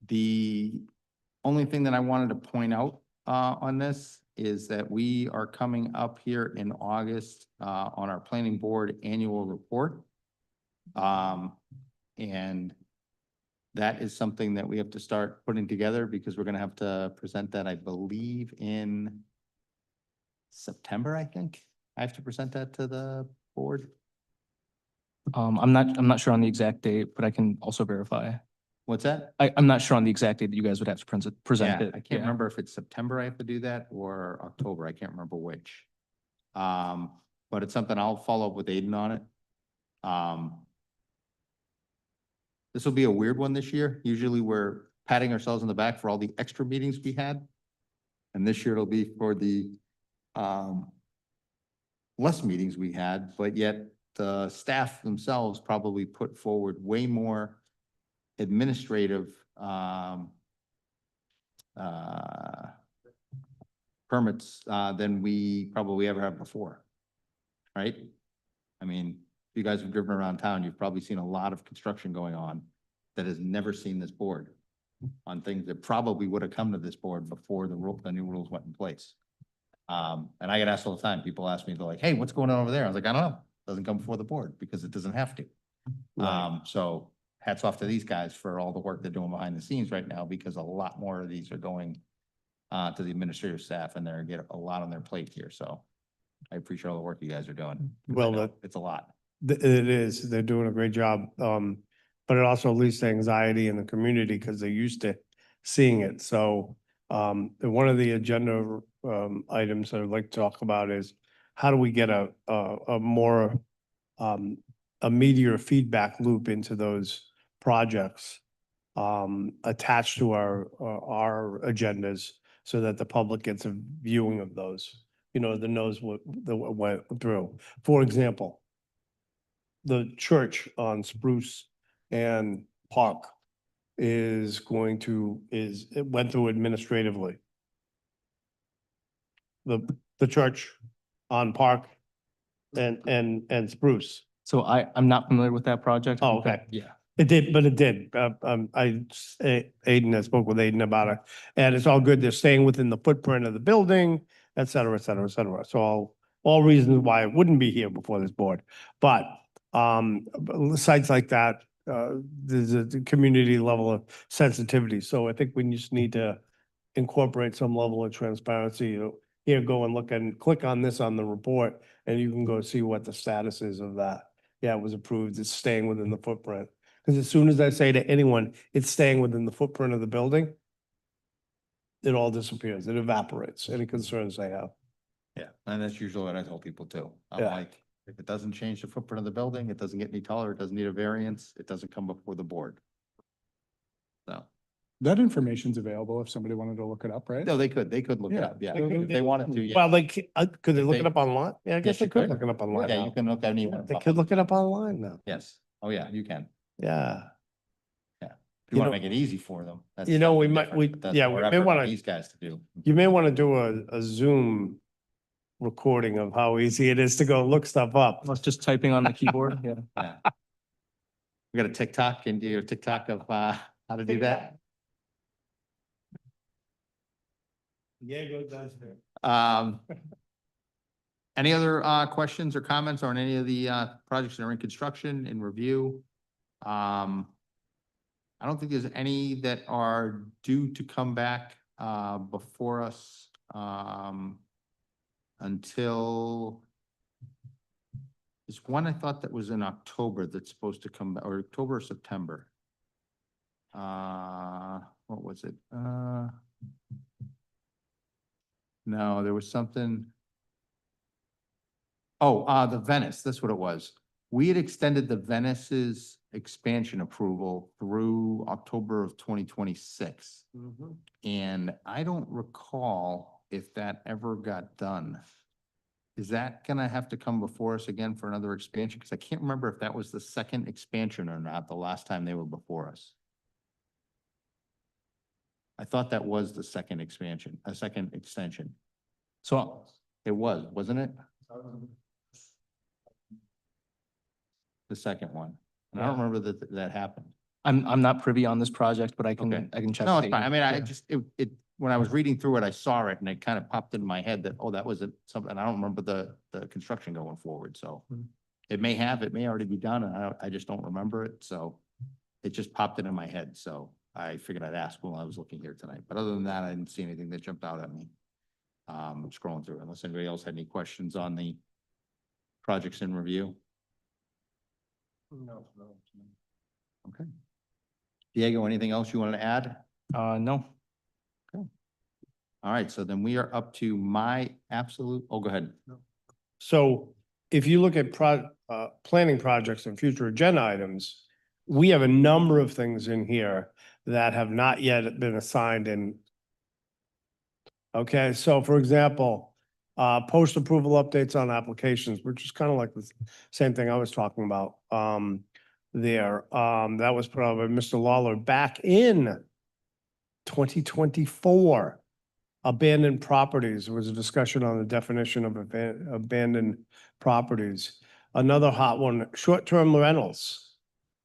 The only thing that I wanted to point out on this is that we are coming up here in August on our planning board annual report. And that is something that we have to start putting together because we're gonna have to present that, I believe, in September, I think. I have to present that to the board. I'm not sure on the exact date, but I can also verify. What's that? I'm not sure on the exact date that you guys would have to present Yeah, it. I can't Yeah. remember if it's September I have to do that or October. I can't remember which. But it's something I'll follow up with Aiden on it. This will be a weird one this year. Usually we're patting ourselves on the back for all the extra meetings we had. And this year it'll be for the less meetings we had, but yet the staff themselves probably put forward way more administrative permits than we probably ever have before. Right? I mean, if you guys have driven around town, you've probably seen a lot of construction going on that has never seen this board on things that probably would have come to this board before the new rules went in place. And I get asked all the time, people ask me, they're like, hey, what's going on over there? I was like, I don't know. Doesn't come before the board because it doesn't have to. Right. So hats off to these guys for all the work they're doing behind the scenes right now, because a lot more of these are going to the administrative staff, and they're getting a lot on their plate here, so I appreciate all the work you guys are doing. 'Cause I Well, know that- it's a lot. It is, they're doing a great job. But it also leads to anxiety in the community because they're used to seeing it. So, one of the agenda, items I'd like to talk about is how do we get a more, a meteor feedback loop into those projects, attached to our agendas so that the public gets a viewing of those, that knows what went through. For example, the church on Spruce and Park it went through administratively. The church on Park and Spruce. So I'm not familiar with that project. Oh, okay. Yeah. It did, but it did. Aiden, I spoke with Aiden about it, and it's all good. They're staying within the footprint of the building, et cetera, et cetera, et cetera. So all reasons why it wouldn't be here before this board. But sites like that, there's a community level of sensitivity. So I think we just need to incorporate some level of transparency. Here, go and look and click on this on the report, and you can go see what the status is of that. Yeah, it was approved. It's staying within the footprint. Because as soon as I say to anyone, it's staying within the footprint of the building, it all disappears. It evaporates, any concerns they have. Yeah, and that's usually what I tell people too. I'm Yeah. like, if it doesn't change the footprint of the building, it doesn't get any taller, it doesn't need a variance, it doesn't come before the board. So, That information's available if somebody wanted to look it up, right? no, they could look it Yeah. up, yeah, if they wanted to, yeah. Well, could they If look they- it up online? Yeah, I guess Yes, they you could could. look it up online Yeah, you now. can look at anyone. They could look it up online now. Yes, oh yeah, you can. Yeah. If you You want know- to make it easy for them. that's You know, we something might- different, we- but that's yeah, more we may effort on wanna- These guys to do. You may want to do a Zoom recording of how easy it is to go look stuff up. I was just typing on the keyboard. Yeah. Yeah. We got a TikTok, and do your TikTok of how to do that? Diego does it. Any other questions or comments on any of the projects that are in construction and review? I don't think there's any that are due to come back before us until there's one I thought that was in October that's supposed to come, or October or September. What was it? No, there was something. Oh, the Venice, that's what it was. We had extended the Venice's expansion approval through October of 2026. And I don't recall if that ever got done. Is that gonna have to come before us again for another expansion? Because I can't remember if that was the second expansion or not, the last time they were before us. I thought that was the second expansion, a second extension. So It was, wasn't it? The second one. And I don't remember that happened. I'm not privy on this project, but I Okay. can check. No, with it's fine. I Aiden. mean, I Yeah. just, when I was reading through it, I saw it and it kind of popped in my head that, oh, that was something, I don't remember the construction going forward, so. It may already be done, and I just don't remember it, so it just popped in my head, so I figured I'd ask while I was looking here tonight. But other than that, I didn't see anything that jumped out at me. Scrolling through, unless anybody else had any questions on the projects in review. No. Okay. Diego, anything else you wanted to add? No. All right, so then we are up to my absolute, oh, go ahead. So if you look at planning projects and future agenda items, we have a number of things in here that have not yet been assigned in. Okay, so for example, post-approval updates on applications, which is kind of like the same thing I was talking about, that was put out by Mr. Lawler back in 2024. Abandoned properties, there was a discussion on the definition of abandoned properties. Another hot one, short-term rentals.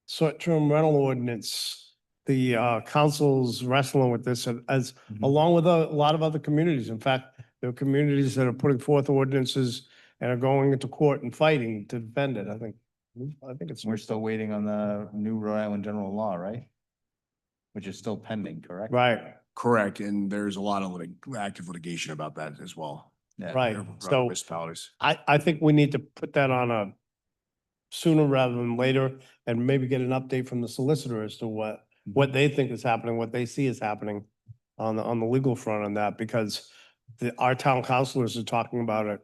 Short-term rental ordinance, the council's wrestling with this as, along with a lot of other communities. In fact, there are communities that are putting forth ordinances and are going into court and fighting to defend it. I think I think it's. We're still waiting on the new Rhode Island general law, right? Which is still pending, correct? Right, Correct, and there's a lot of active litigation about that as well. Yeah. right. Other So municipalities. I think we need to put that on a sooner rather than later and maybe get an update from the solicitor as to what they think is happening, what they see is happening on the legal front on that, because our town councilors are talking about it,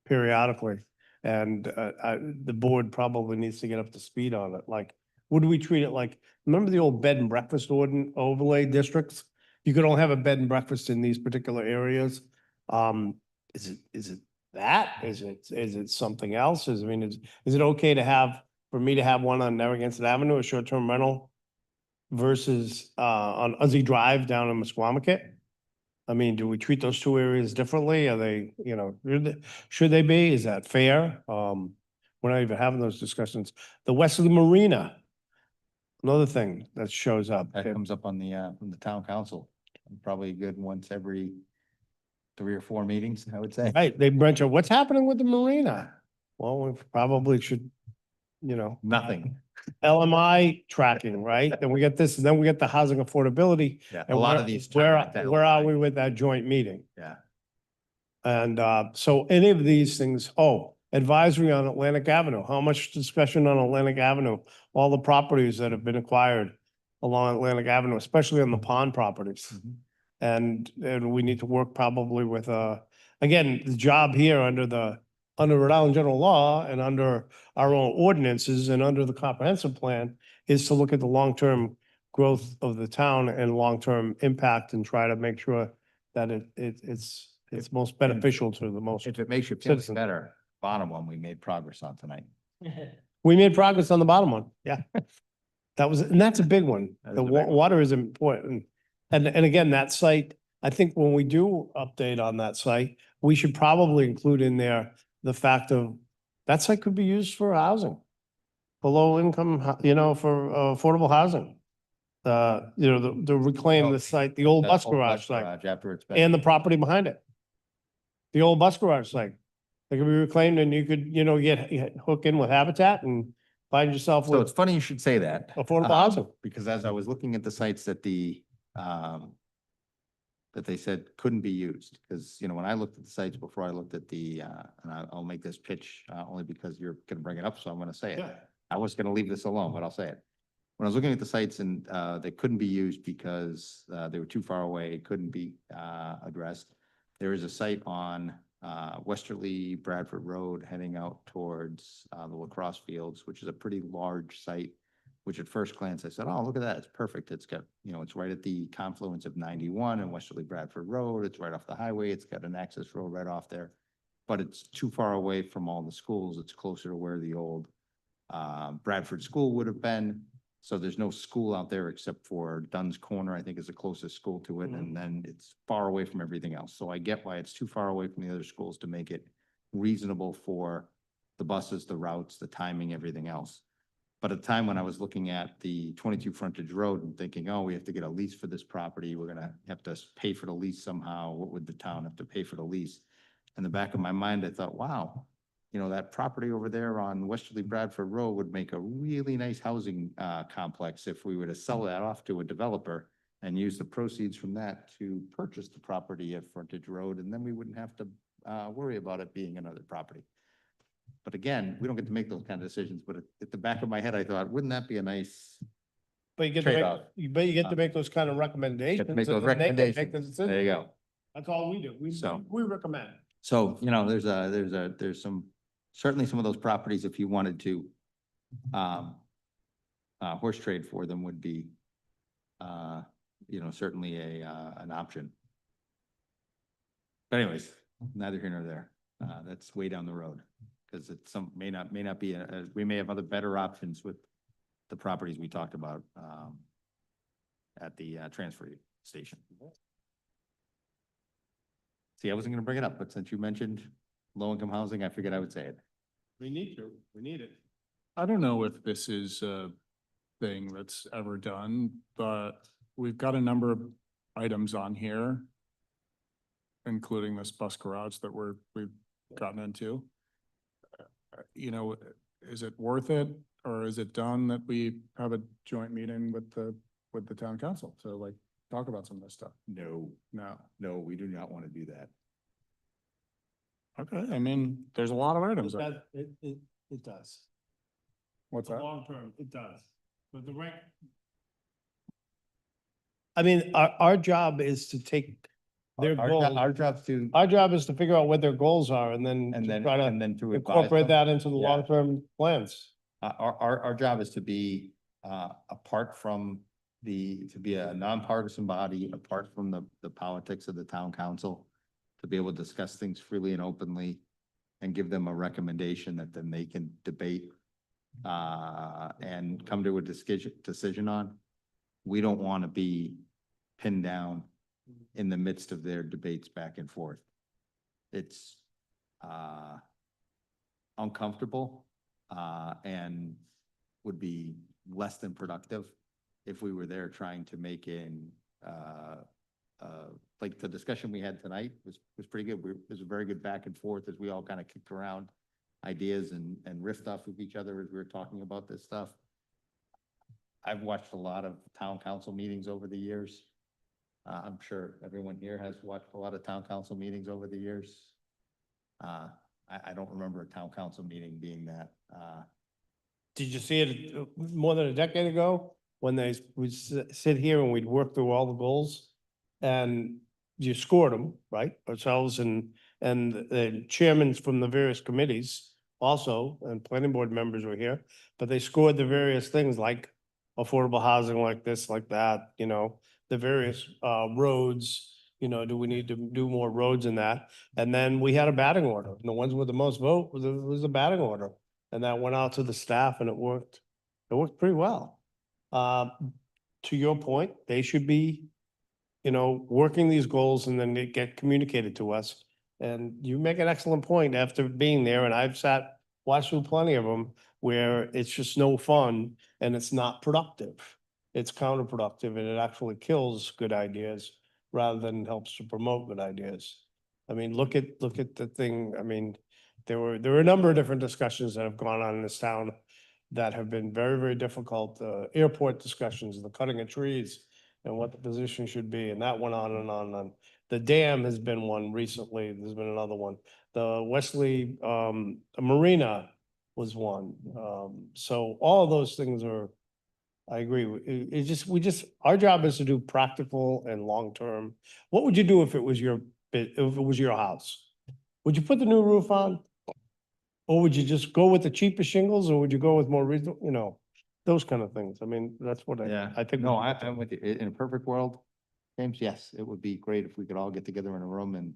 periodically. And the board probably needs to get up to speed on it. Like, would we treat it like, remember the old bed and breakfast overlay districts? You could only have a bed and breakfast in these particular areas. Is it that? Is it something else? Is it okay to have, for me to have one on Narragansett Avenue, a short-term rental versus on Uzi Drive down in Musquamaket? I mean, do we treat those two areas differently? Are they, should they be? Is that fair? We're not even having those discussions. The Westerly Marina, another thing that shows up. That comes up on from the town council, probably good once every 3 or 4 meetings, I would say. Right, they mention, what's happening with the marina? Well, we probably should, Nothing. LMI tracking, right? Then we get this, and then we get the housing affordability. Yeah, a And lot where- of these. Where, turn into where are LMI. we with that joint meeting? Yeah. And so any of these things, advisory on Atlantic Avenue, how much discussion on Atlantic Avenue? All the properties that have been acquired along Atlantic Avenue, especially on the pond properties. Mhm. And we need to work probably with, again, the job here under Rhode Island general law and under our own ordinances and under the comprehensive plan is to look at the long-term growth of the town and long-term impact and try to make sure that it's most beneficial to the most. If it makes you feel Citizens. better, bottom one, we made progress on tonight. We made progress on the bottom one, yeah. And that's a big one. That is The a big one. water is important. And again, that site, I think when we do update on that site, we should probably include in there the fact of that site could be used for housing. For low income, for affordable housing. To reclaim the site, the old That bus old garage site After it's been. and the property behind it. The old bus garage site. They could be reclaimed and you could, hook in with Habitat and find yourself So it's with funny you should say that. affordable um, housing. Because as I was looking at the sites that that they said couldn't be used, because, when I looked at the sites before I looked at and I'll make this pitch, only because you're gonna bring it up, so I'm gonna say it. I was gonna leave this alone, but I'll say it. When I was looking at the sites and, they couldn't be used because, they were too far away, couldn't be, addressed. There is a site on, Westerly Bradford Road heading out towards, the lacrosse fields, which is a pretty large site, which at first glance I said, oh, look at that. It's perfect. It's got, it's right at the confluence of 91 and Westerly Bradford Road. It's right off the highway. It's got an access road right off there. But it's too far away from all the schools. It's closer to where the old, Bradford School would have been. So there's no school out there except for Dunn's Corner, I think is the closest school to it. And then it's far away from everything else. So I get why it's too far away from the other schools to make it reasonable for the buses, the routes, the timing, everything else. But at the time when I was looking at the 22 frontage road and thinking, oh, we have to get a lease for this property, we're gonna have to pay for the lease somehow. What would the town have to pay for the lease? In the back of my mind, I thought, wow, that property over there on Westerly Bradford Road would make a really nice housing complex if we were to sell that off to a developer and use the proceeds from that to purchase the property at Frontage Road, and then we wouldn't have to worry about it being another property. But again, we don't get to make those kind of decisions, but at the back of my head, I thought, wouldn't that be a nice, But you get to Trade-off. you get to make those kind of recommendations. make those and then they can make recommendations. the decision. there you go. That's all we do. So- We recommend. So, there's certainly some of those properties, if you wanted to horse trade for them would be, certainly an option. But anyways, neither here nor there. That's way down the road. Because it's may not be, we may have other better options with the properties we talked about at the transfer station. See, I wasn't gonna bring it up, but since you mentioned low-income housing, I figured I would say it. We need it. I don't know if this is a thing that's ever done, but we've got a number of items on here, including this bus garage that we've gotten into. is it worth it? Or is it done that we have a joint meeting with the town council to like talk about some of this stuff? No, No. no, we do not want to do that. Okay, I mean, there's a lot of items. It does. What's that? Long term, it does. But I mean, our job is to take their goals. Our job's to, Our job is to figure out what their goals are and then and to then, try to and then to advise incorporate them. that into the Yeah. long-term plans. Our job is to be, apart from to be a nonpartisan body, apart from the politics of the town council, to be able to discuss things freely and openly and give them a recommendation that then they can debate, and come to a decision on. We don't want to be pinned down in the midst of their debates back and forth. It's, uncomfortable, and would be less than productive if we were there trying to make like the discussion we had tonight was pretty good. It was a very good back and forth as we all kind of kicked around ideas and riffed off of each other as we were talking about this stuff. I've watched a lot of town council meetings over the years. I'm sure everyone here has watched a lot of town council meetings over the years. I don't remember a town council meeting being that, Did you see it more than a decade ago when we'd sit here and we'd work through all the goals? And you scored them, right? Ourselves and the chairmen from the various committees also, and planning board members were here, but they scored the various things like affordable housing like this, like that, the various roads, do we need to do more roads in that? And then we had a batting order. And the ones with the most vote was a batting order. And that went out to the staff and it worked pretty well. To your point, they should be, working these goals and then they get communicated to us. And you make an excellent point after being there, and I've watched through plenty of them where it's just no fun and it's not productive. It's counterproductive and it actually kills good ideas rather than helps to promote good ideas. I mean, look at the thing, I mean, there were a number of different discussions that have gone on in this town that have been very, very difficult. Airport discussions, the cutting of trees and what the position should be, and that went on and on and on. The dam has been one recently, there's been another one. The Westerly, Marina was one. So all of those things are, I agree. Our job is to do practical and long-term. What would you do if it was your house? Would you put the new roof on? Or would you just go with the cheapest shingles, or would you go with more reasonable, those kind of things? I mean, that's what I think. No, I'm with you. In a perfect world, James, yes, it would be great if we could all get together in a room and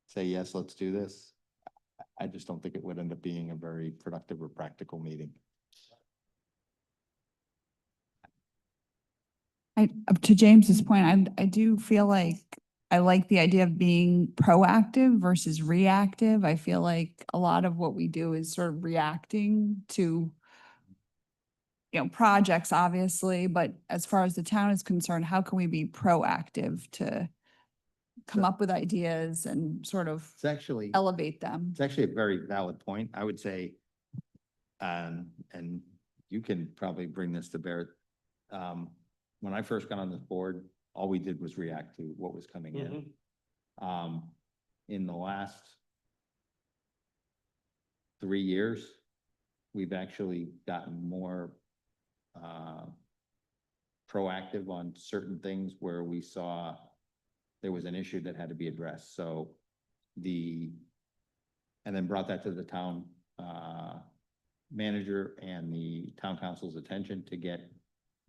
say, yes, let's do this. I just don't think it would end up being a very productive or practical meeting. To James's point, I do feel like I like the idea of being proactive versus reactive. I feel like a lot of what we do is sort of reacting to, projects, obviously, but as far as the town is concerned, how can we be proactive to come up with ideas and sort of It's actually. elevate them? It's actually a very valid point. I would say, and you can probably bring this to bear. When I first got on this board, all we did was react to what was coming in. In the last 3 years, we've actually gotten more proactive on certain things where we saw there was an issue that had to be addressed. So and then brought that to the town manager and the town council's attention to get,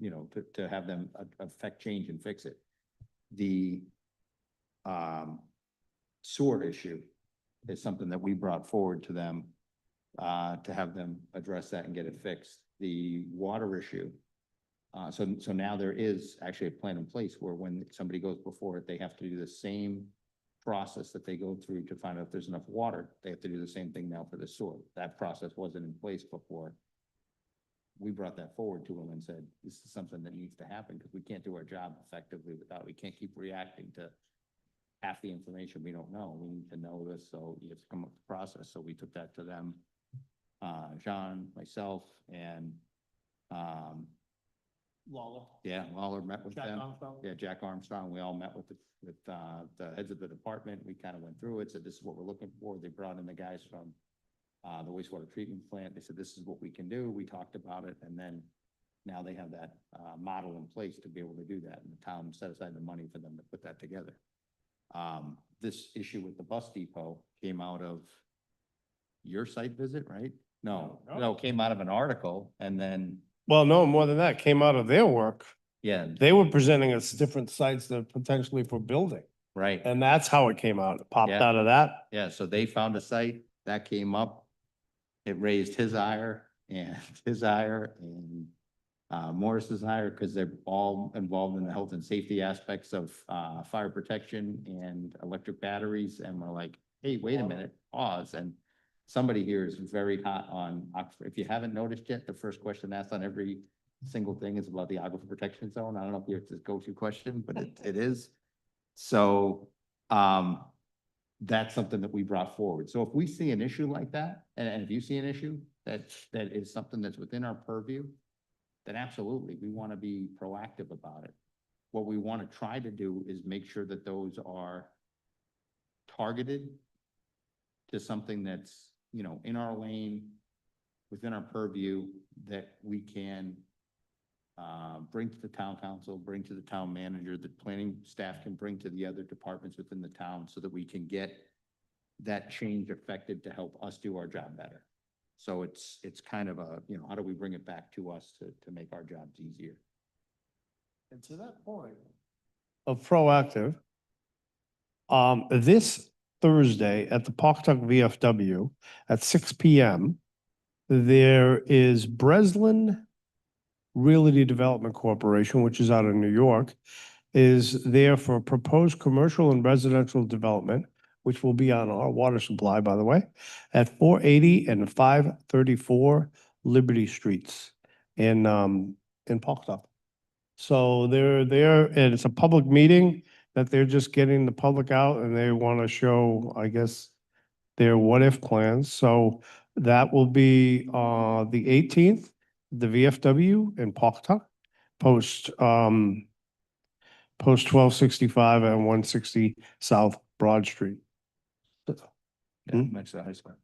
to have them affect change and fix it. The sewer issue is something that we brought forward to them to have them address that and get it fixed. The water issue. So now there is actually a plan in place where when somebody goes before it, they have to do the same process that they go through to find out if there's enough water. They have to do the same thing now for the sewer. That process wasn't in place before. We brought that forward to them and said, this is something that needs to happen because we can't do our job effectively without, we can't keep reacting to half the information we don't know. We need to know this, so you have to come up with a process. So we took that to them. John, myself, and, Lawler. yeah, Lawler met with Jack them. Armstrong. Yeah, Jack Armstrong, we all met with the heads of the department. We kind of went through it, said this is what we're looking for. They brought in the guys from the wastewater treatment plant. They said, this is what we can do. We talked about it, and then now they have that model in place to be able to do that, and the town set aside the money for them to put that together. This issue with the bus depot came out of your site visit, right? No, No. it came out of an article, and then, Well, no, more than that, came out of their work. yeah, They were presenting us different sites that potentially for building. right. And that's how it came out. It popped Yeah. out of that. Yeah, so they found a site that came up. It raised his ire and his ire and Morris's ire, because they're all involved in the health and safety aspects of fire protection and electric batteries. And we're like, hey, wait a minute, pause. And somebody here is very hot on Oxford. If you haven't noticed yet, the first question asked on every single thing is about the aquifer protection zone. I don't know if it's a go-to question, but it is. So, that's something that we brought forward. So if we see an issue like that, and if you see an issue that is something that's within our purview, then absolutely, we want to be proactive about it. What we want to try to do is make sure that those are targeted to something that's, you know, in our lane, within our purview, that we can bring to the town council, bring to the town manager, the planning staff can bring to the other departments within the town, so that we can get that change affected to help us do our job better. So it's kind of a, you know, how do we bring it back to us to make our jobs easier? And to that point of proactive, this Thursday at the Pawtucket VFW at 6 PM, there is Breslin Realty Development Corporation, which is out of New York, is there for proposed commercial and residential development, which will be on our water supply, by the way, at 480 and 534 Liberty Streets in Pawtucket. So they're there, and it's a public meeting that they're just getting the public out, and they want to show, I guess, their what-if plans. So that will be the 18th, the VFW in Pawtucket, post 1265 and 160 South Broad Street. Yeah, next to the high school.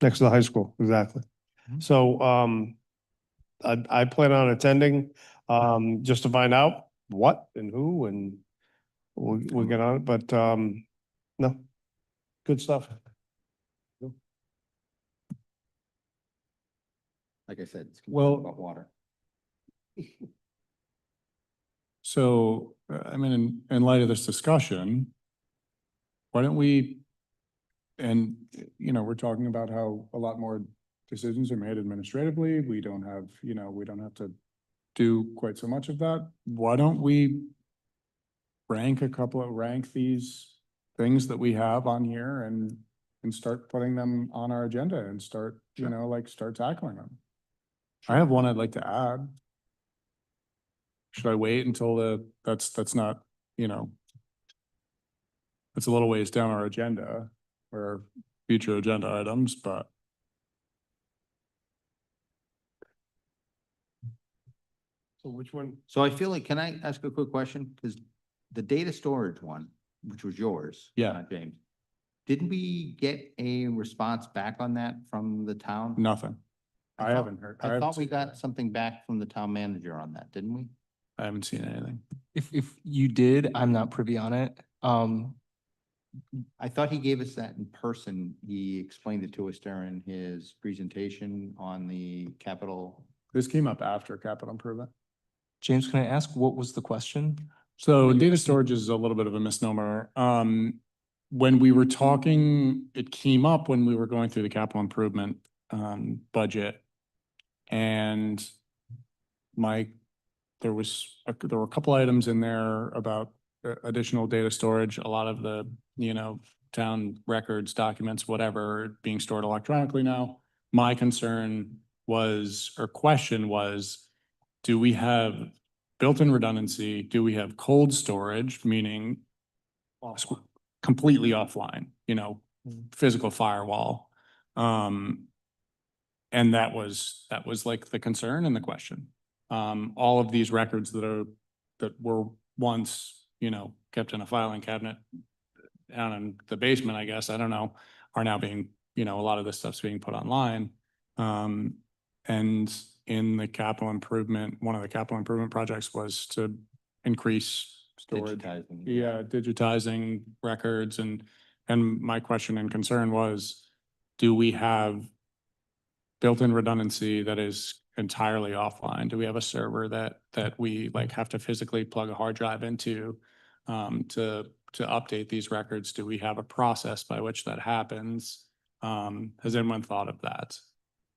Next to the high school, exactly. Mhm. So, I plan on attending, just to find out what and who, and we'll get on it, but, no, good stuff. Like I said, it's Well- about water. So, I mean, in light of this discussion, why don't we, and, you know, we're talking about how a lot more decisions are made administratively. We don't have, you know, we don't have to do quite so much of that. Why don't we rank these things that we have on here and start putting them on our agenda and start, you know, like, start tackling them? I have one I'd like to add. Should I wait until that's not, you know, it's a little ways down our agenda or future agenda items, but So which one? So I feel like, can I ask a quick question? Because the data storage one, which was yours. Yeah. James, didn't we get a response back on that from the town? nothing. I thought- haven't heard. I haven't thought we seen- got something back from the town manager on that, didn't we? I haven't seen anything. If you did, I'm not privy on it. I thought he gave us that in person. He explained it to us during his presentation on the capital. This came up after capital improvement. James, can I ask, what was the question? So data storage is a little bit of a misnomer. When we were talking, it came up when we were going through the capital improvement budget. And there were a couple items in there about additional data storage, a lot of the, you know, town records, documents, whatever, being stored electronically now. My concern was, or question was, do we have built-in redundancy? Do we have cold storage, meaning completely offline, you know, physical firewall? And that was like the concern and the question. All of these records that were once, kept in a filing cabinet down in the basement, I guess, I don't know, are now being, a lot of this stuff's being put online. And in the capital improvement, one of the capital improvement projects was to increase storage. Digitizing. Yeah, digitizing records and my question and concern was, do we have built-in redundancy that is entirely offline? Do we have a server that we like have to physically plug a hard drive into to update these records? Do we have a process by which that happens? Has anyone thought of that?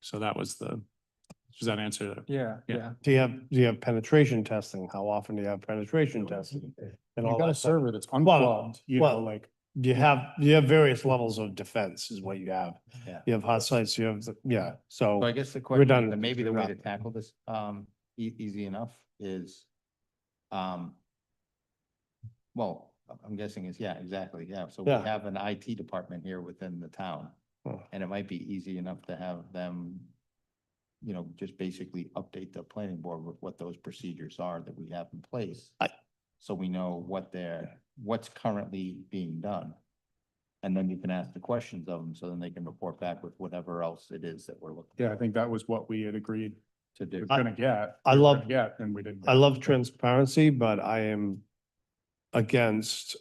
So that was does that answer? Yeah, Yeah. Do you have penetration testing? How often do you have penetration testing? And all You got a that stuff? server that's unplugged, well, like. You have various levels of defense is what you have. Yeah. You have hot sites, you have, So so I guess the question, redundant, and maybe the way to yeah. tackle this, easy enough is, well, I'm guessing is, yeah, exactly, yeah. So we Yeah. have an IT department here within the town. Oh. And it might be easy enough to have them, just basically update the planning board with what those procedures are that we have in place. So we know what's currently being done. And then you can ask the questions of them, so then they can report back with whatever else it is that we're looking. Yeah, I think that was what we had agreed to do. we're gonna get. I we were love- gonna get, and we didn't. I love transparency, but I am against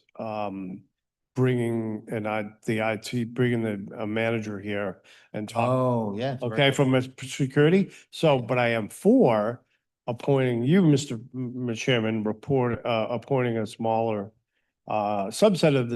bringing the IT, bringing a manager here and talk. Oh, yeah. it's Okay, very- from a security. So, but I am for appointing you, Mr. Chairman, appointing a smaller subset of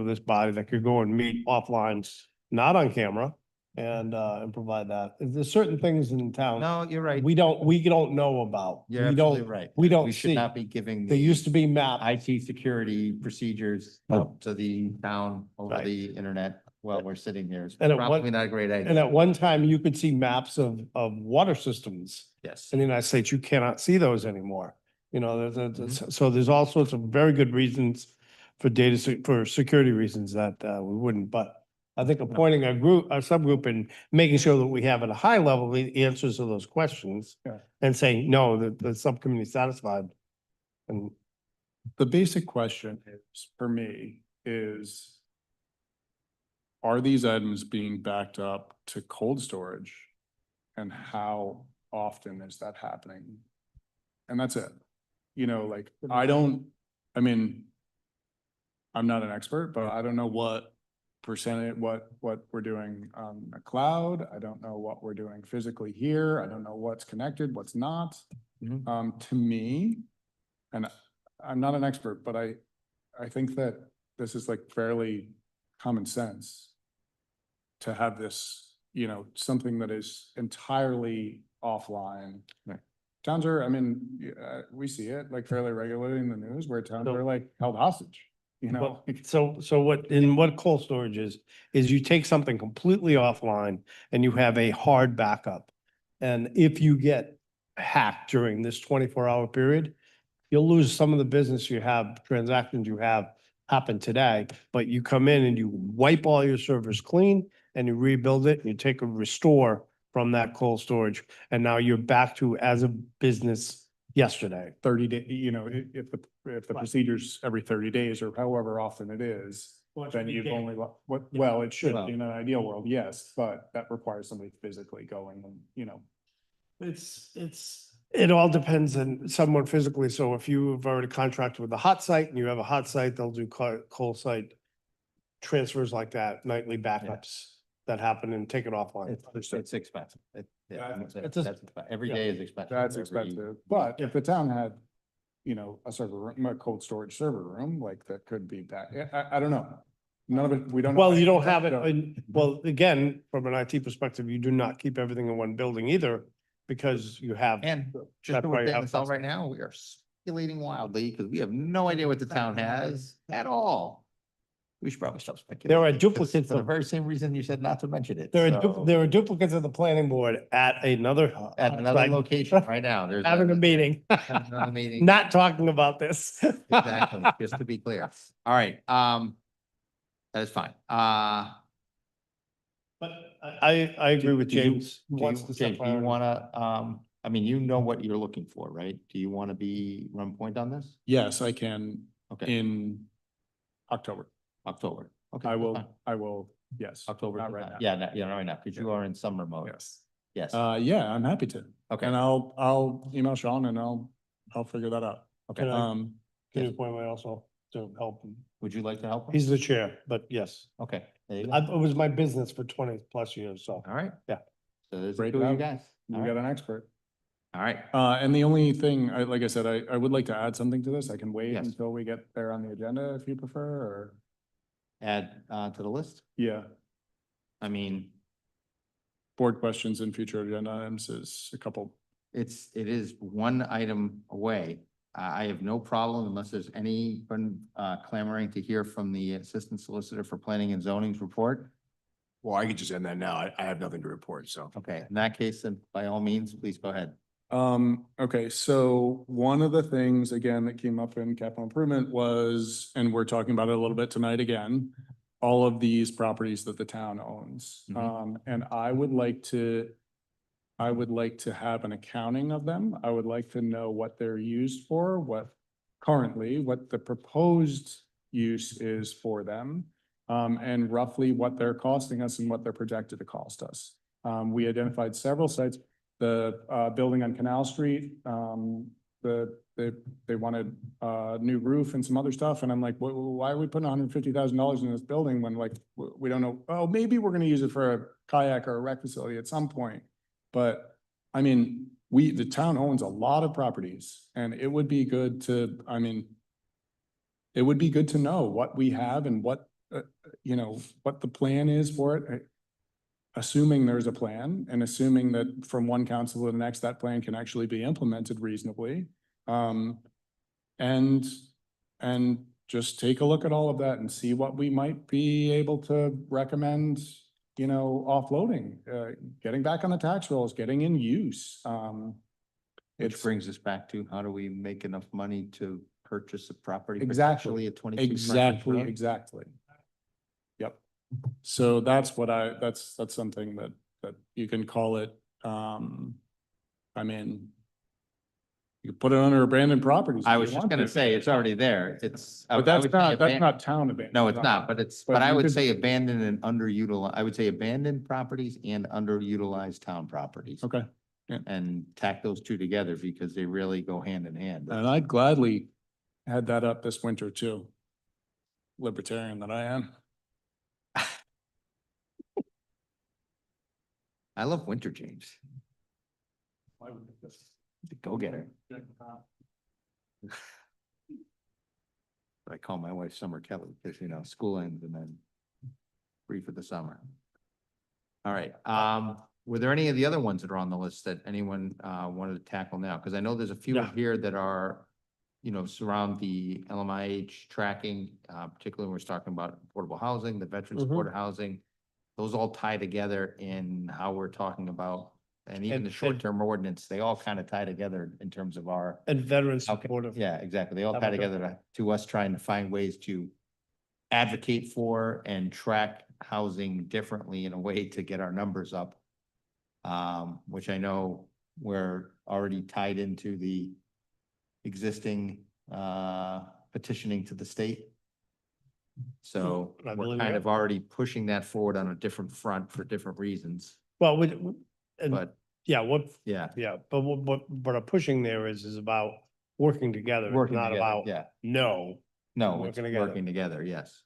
this body that could go and meet offline, not on camera, and provide that. There's certain things in town No, you're right. we don't know about. You're We don't- absolutely right. we don't We should see. not be giving. There used to be map. IT security procedures up to the town over Right. the internet while we're sitting here. It's And at one- probably not a great And idea. at one time, you could see maps of water systems Yes. in the United States. You cannot see those anymore. Mm-hmm. So there's all sorts of very good reasons for for security reasons that we wouldn't, but I think appointing a subgroup and making sure that we have at a high level the answers to those questions Yeah. and saying, no, the subcommittee is satisfied. And The basic question is, for me, is are these items being backed up to cold storage? And how often is that happening? And that's it. I mean, I'm not an expert, but I don't know what percentage, what we're doing on the cloud. I don't know what we're doing physically here. I don't know what's connected, what's not. Mhm. To me, and I'm not an expert, but I think that this is like fairly common sense to have this, something that is entirely offline. Right. Towns are, I mean, we see it like fairly regularly in the news where towns So- are like held hostage, So what cold storage is you take something completely offline and you have a hard backup. And if you get hacked during this 24-hour period, you'll lose some of the business you have, transactions you have happen today, but you come in and you wipe all your servers clean and you rebuild it, and you take a restore from that cold storage, and now you're back to as a business yesterday. 30 day, if the Right. procedure's every 30 days or however often it is, then you've only, well, it should Well- in an ideal world, yes, but that requires somebody physically going and, It all depends on someone physically. So if you've already contracted with a hot site and you have a hot site, they'll do cold site transfers like that, nightly backups that happen and take it offline. It's expensive. It's a- Every yeah. day is expensive. that's Every- expensive. But if the town had, a server room, a cold storage server room, like that could be back, I don't know. None of it, we don't. know. Well, you don't have it, So- well, again, from an IT perspective, you do not keep everything in one building either because you have. And just That's so why we're you getting have this out cost. right now, we are speculating wildly because we have no idea what the town has at all. We should probably stop speculating. There are 'cause duplicates For the of- very same reason you said not to mention it. There so- are, there are duplicates of the planning board at another. At another site, location right now. There's. Having a meeting, Another meeting. not talking about this. Exactly, just to be clear. All right, that is fine. But I agree with Do you- James. Do Wants you, to set James, do you priorities. wanna, I mean, you know what you're looking for, right? Do you wanna run point on this? Yes, I can Okay, in October. October. Okay. I that's will, fine. I will, yes. October. Not right now. Yeah, yeah, not right now, because you are in summer mode. Yes. Yes, Yeah, I'm happy to. okay, And I'll email Sean and I'll figure that out. okay. Can I- Um, Can you Yes. appoint me also to help him? Would you like to help? him? He's the chair, but yes, Okay, there you go. it was my business for 20+ years, so. All right. Yeah. So there's Great two of you job. guys. we All got right. an expert. All right. And the only thing, like I said, I would like to add something to this. I can wait Yes. until we get there on the agenda if you prefer, or, Add, to the list. yeah, I mean, board questions and future agenda items is a couple. it is one item away. I have no problem unless there's anyone clamoring to hear from the Assistant Solicitor for Planning and Zoning's report. Well, I could just end that now. I have nothing to report, so. Okay, in that case, then by all means, please go ahead. Okay, so one of the things, again, that came up in capital improvement was, and we're talking about it a little bit tonight again, all of these properties that the town owns. Mhm. And I would like to have an accounting of them. I would like to know what they're used for, what the proposed use is for them. And roughly what they're costing us and what they're projected to cost us. We identified several sites, the building on Canal Street, they wanted a new roof and some other stuff, and I'm like, why are we putting $150,000 in this building when like, we don't know, oh, maybe we're gonna use it for a kayak or a rec facility at some point. But I mean, the town owns a lot of properties, and it would be good to, it would be good to know what we have and what, what the plan is for it. Assuming there's a plan and assuming that from one council to the next, that plan can actually be implemented reasonably. And just take a look at all of that and see what we might be able to recommend, offloading, getting back on the tax rolls, getting in use. Which brings us back to how do we make enough money to purchase a property? Exactly. Potentially at 22 Frontage Exactly, Road? exactly. Yep. So that's what that's something that you can call it, you could put it under abandoned properties. I if was you just want gonna to. say, it's already there. It's. I But that's would say that's not town abandoned. No, it's not, but But I you would could- say abandoned and underutilized, I would say abandoned properties and underutilized town properties. Okay, And tack those two together because they really go hand in hand. and I'd gladly add that up this winter too. Libertarian that I am. I love winter, James. Go getter. I call my wife Summer Kelly because, school ends and then free for the summer. All right, were there any of the other ones that are on the list that anyone wanted to tackle now? Because I know there's a few Yeah. here that are, surround the LMIH tracking, particularly when we're talking about affordable housing, the veteran Mhm. supported housing. Those all tie together in how we're talking about, and even And- the short-term ordinance, they all kind of tie together in terms of our. And veteran Okay, supportive. yeah, exactly. They all How tie about that? together to us trying to find ways to advocate for and track housing differently in a way to get our numbers up. Which I know we're already tied into the existing petitioning to the state. So I we're believe kind that. of already pushing that forward on a different front for different reasons, Well, and but yeah, yeah. but what I'm pushing there is about working together. It's Working not together, about, yeah. no. No, Working it's together. working together, yes.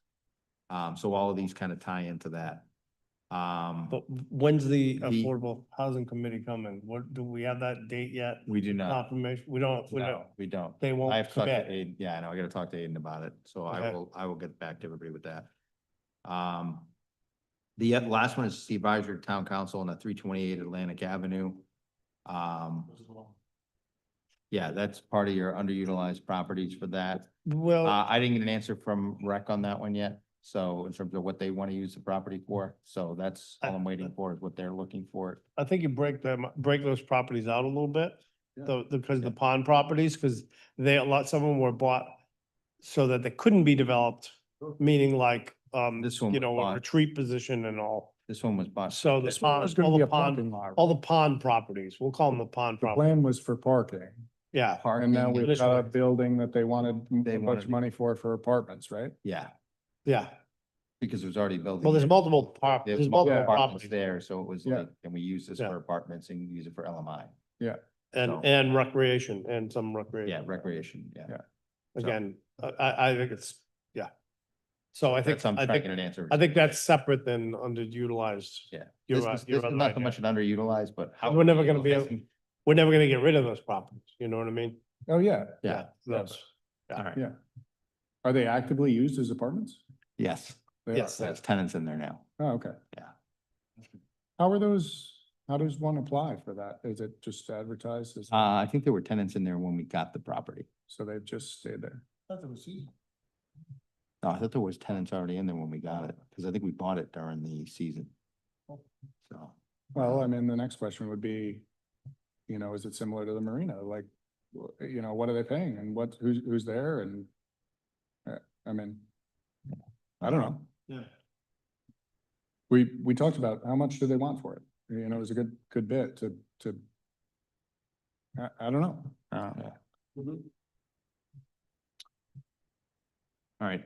So all of these kind of tie into that. But when's the The- Affordable Housing Committee coming? What, do we have that date yet? We do not. Confirmation? We don't, No, we don't. they won't I have to talk to commit. Aiden. Yeah, I know. I gotta talk to Aiden about it. So Okay. I will get back to everybody with that. The last one is the advisory town council on the 328 Atlantic Avenue. Yeah, that's part of your underutilized properties for that. Well, I didn't get an answer from rec on that one yet. So in terms of what they want to use the property for, so that's all I'm waiting for is what they're looking for. I think you break those properties out a little bit. Yeah. Because the pond properties, because some of them were bought so that they couldn't be developed, meaning like, This one was a bought- retreat position and all. This one was bought. So the This one was pond, gonna all be the a parking pond, lot. all the pond properties, we'll call them the pond The properties. plan was for parking, Yeah, and now Parking, we've got a building that they wanted They a bunch wanted- of money for apartments, right? yeah, yeah. because it was already building. Well, there's there. multiple there's multiple apartments properties there, so it was Yeah. like, can we use this Yeah. for apartments and use it for LMI? Yeah, so- and recreation and some recreation. Yeah, recreation, yeah. Yeah. Again, I think it's, yeah. So I think, That's, I'm I trying think, to answer. I think that's separate than underutilized. Yeah. You're This right, is, you're this is right, not so yeah. much an underutilized, but how. We're never gonna be able, we're never gonna get rid of those properties, you know what I mean? oh, yeah, Yeah, Those, all right. yeah. Are they actively used as apartments? Yes, They are. Yes. there's tenants in there now. Oh, okay. Yeah. How does one apply for that? Is it just advertised as, I think there were tenants in there when we got the property. so they've just stayed there? No, I thought there was tenants already in there when we got it, because I think we bought it during the season. So. Well, I mean, the next question would be, is it similar to the marina? Like, what are they paying and who's there and I mean, I don't know. Yeah. We talked about how much do they want for it? It was a good bit to, I don't know. All right,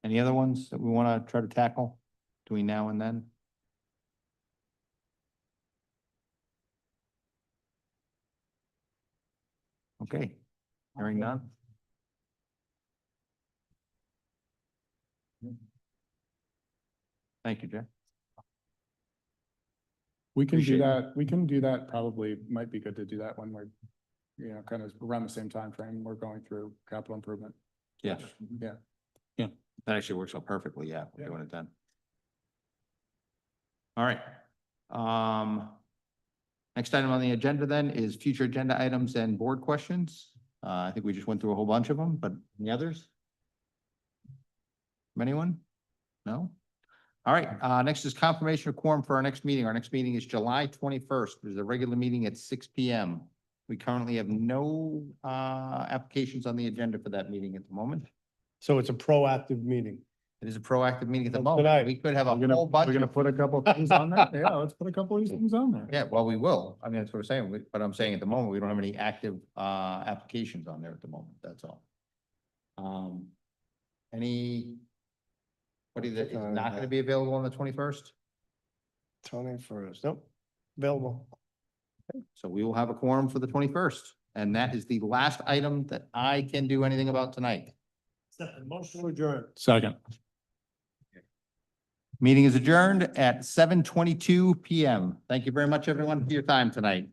any other ones that we want to try to tackle between now and then? Okay, hearing none. Thank you, Jay. Appreciate it. We can do that, probably might be good to do that when we're, kind of around the same time frame. We're going through capital improvement. Yes. Yeah. Yeah, that actually works out perfectly, yeah, we're Yeah. doing it then. All right. Next item on the agenda then is future agenda items and board questions. I think we just went through a whole bunch of them, but any others? Anyone? No? All right, next is confirmation of quorum for our next meeting. Our next meeting is July 21st. There's a regular meeting at 6 p.m. We currently have no applications on the agenda for that meeting at the moment. So it's a proactive meeting. It is a proactive meeting at the Well, moment. tonight- We could have a We're whole bunch. gonna of- put a couple things on there. Yeah, let's put a couple of these things on there. Yeah, well, we will. I mean, that's what we're saying. But I'm saying at the moment, we don't have any active applications on there at the moment. That's all. Anybody that is not going to be available on the 21st? 21st, nope, available. So we will have a quorum for the 21st. And that is the last item that I can do anything about tonight. Motion to adjourn. Second. Meeting is adjourned at 7:22 p.m. Thank you very much, everyone, for your time tonight.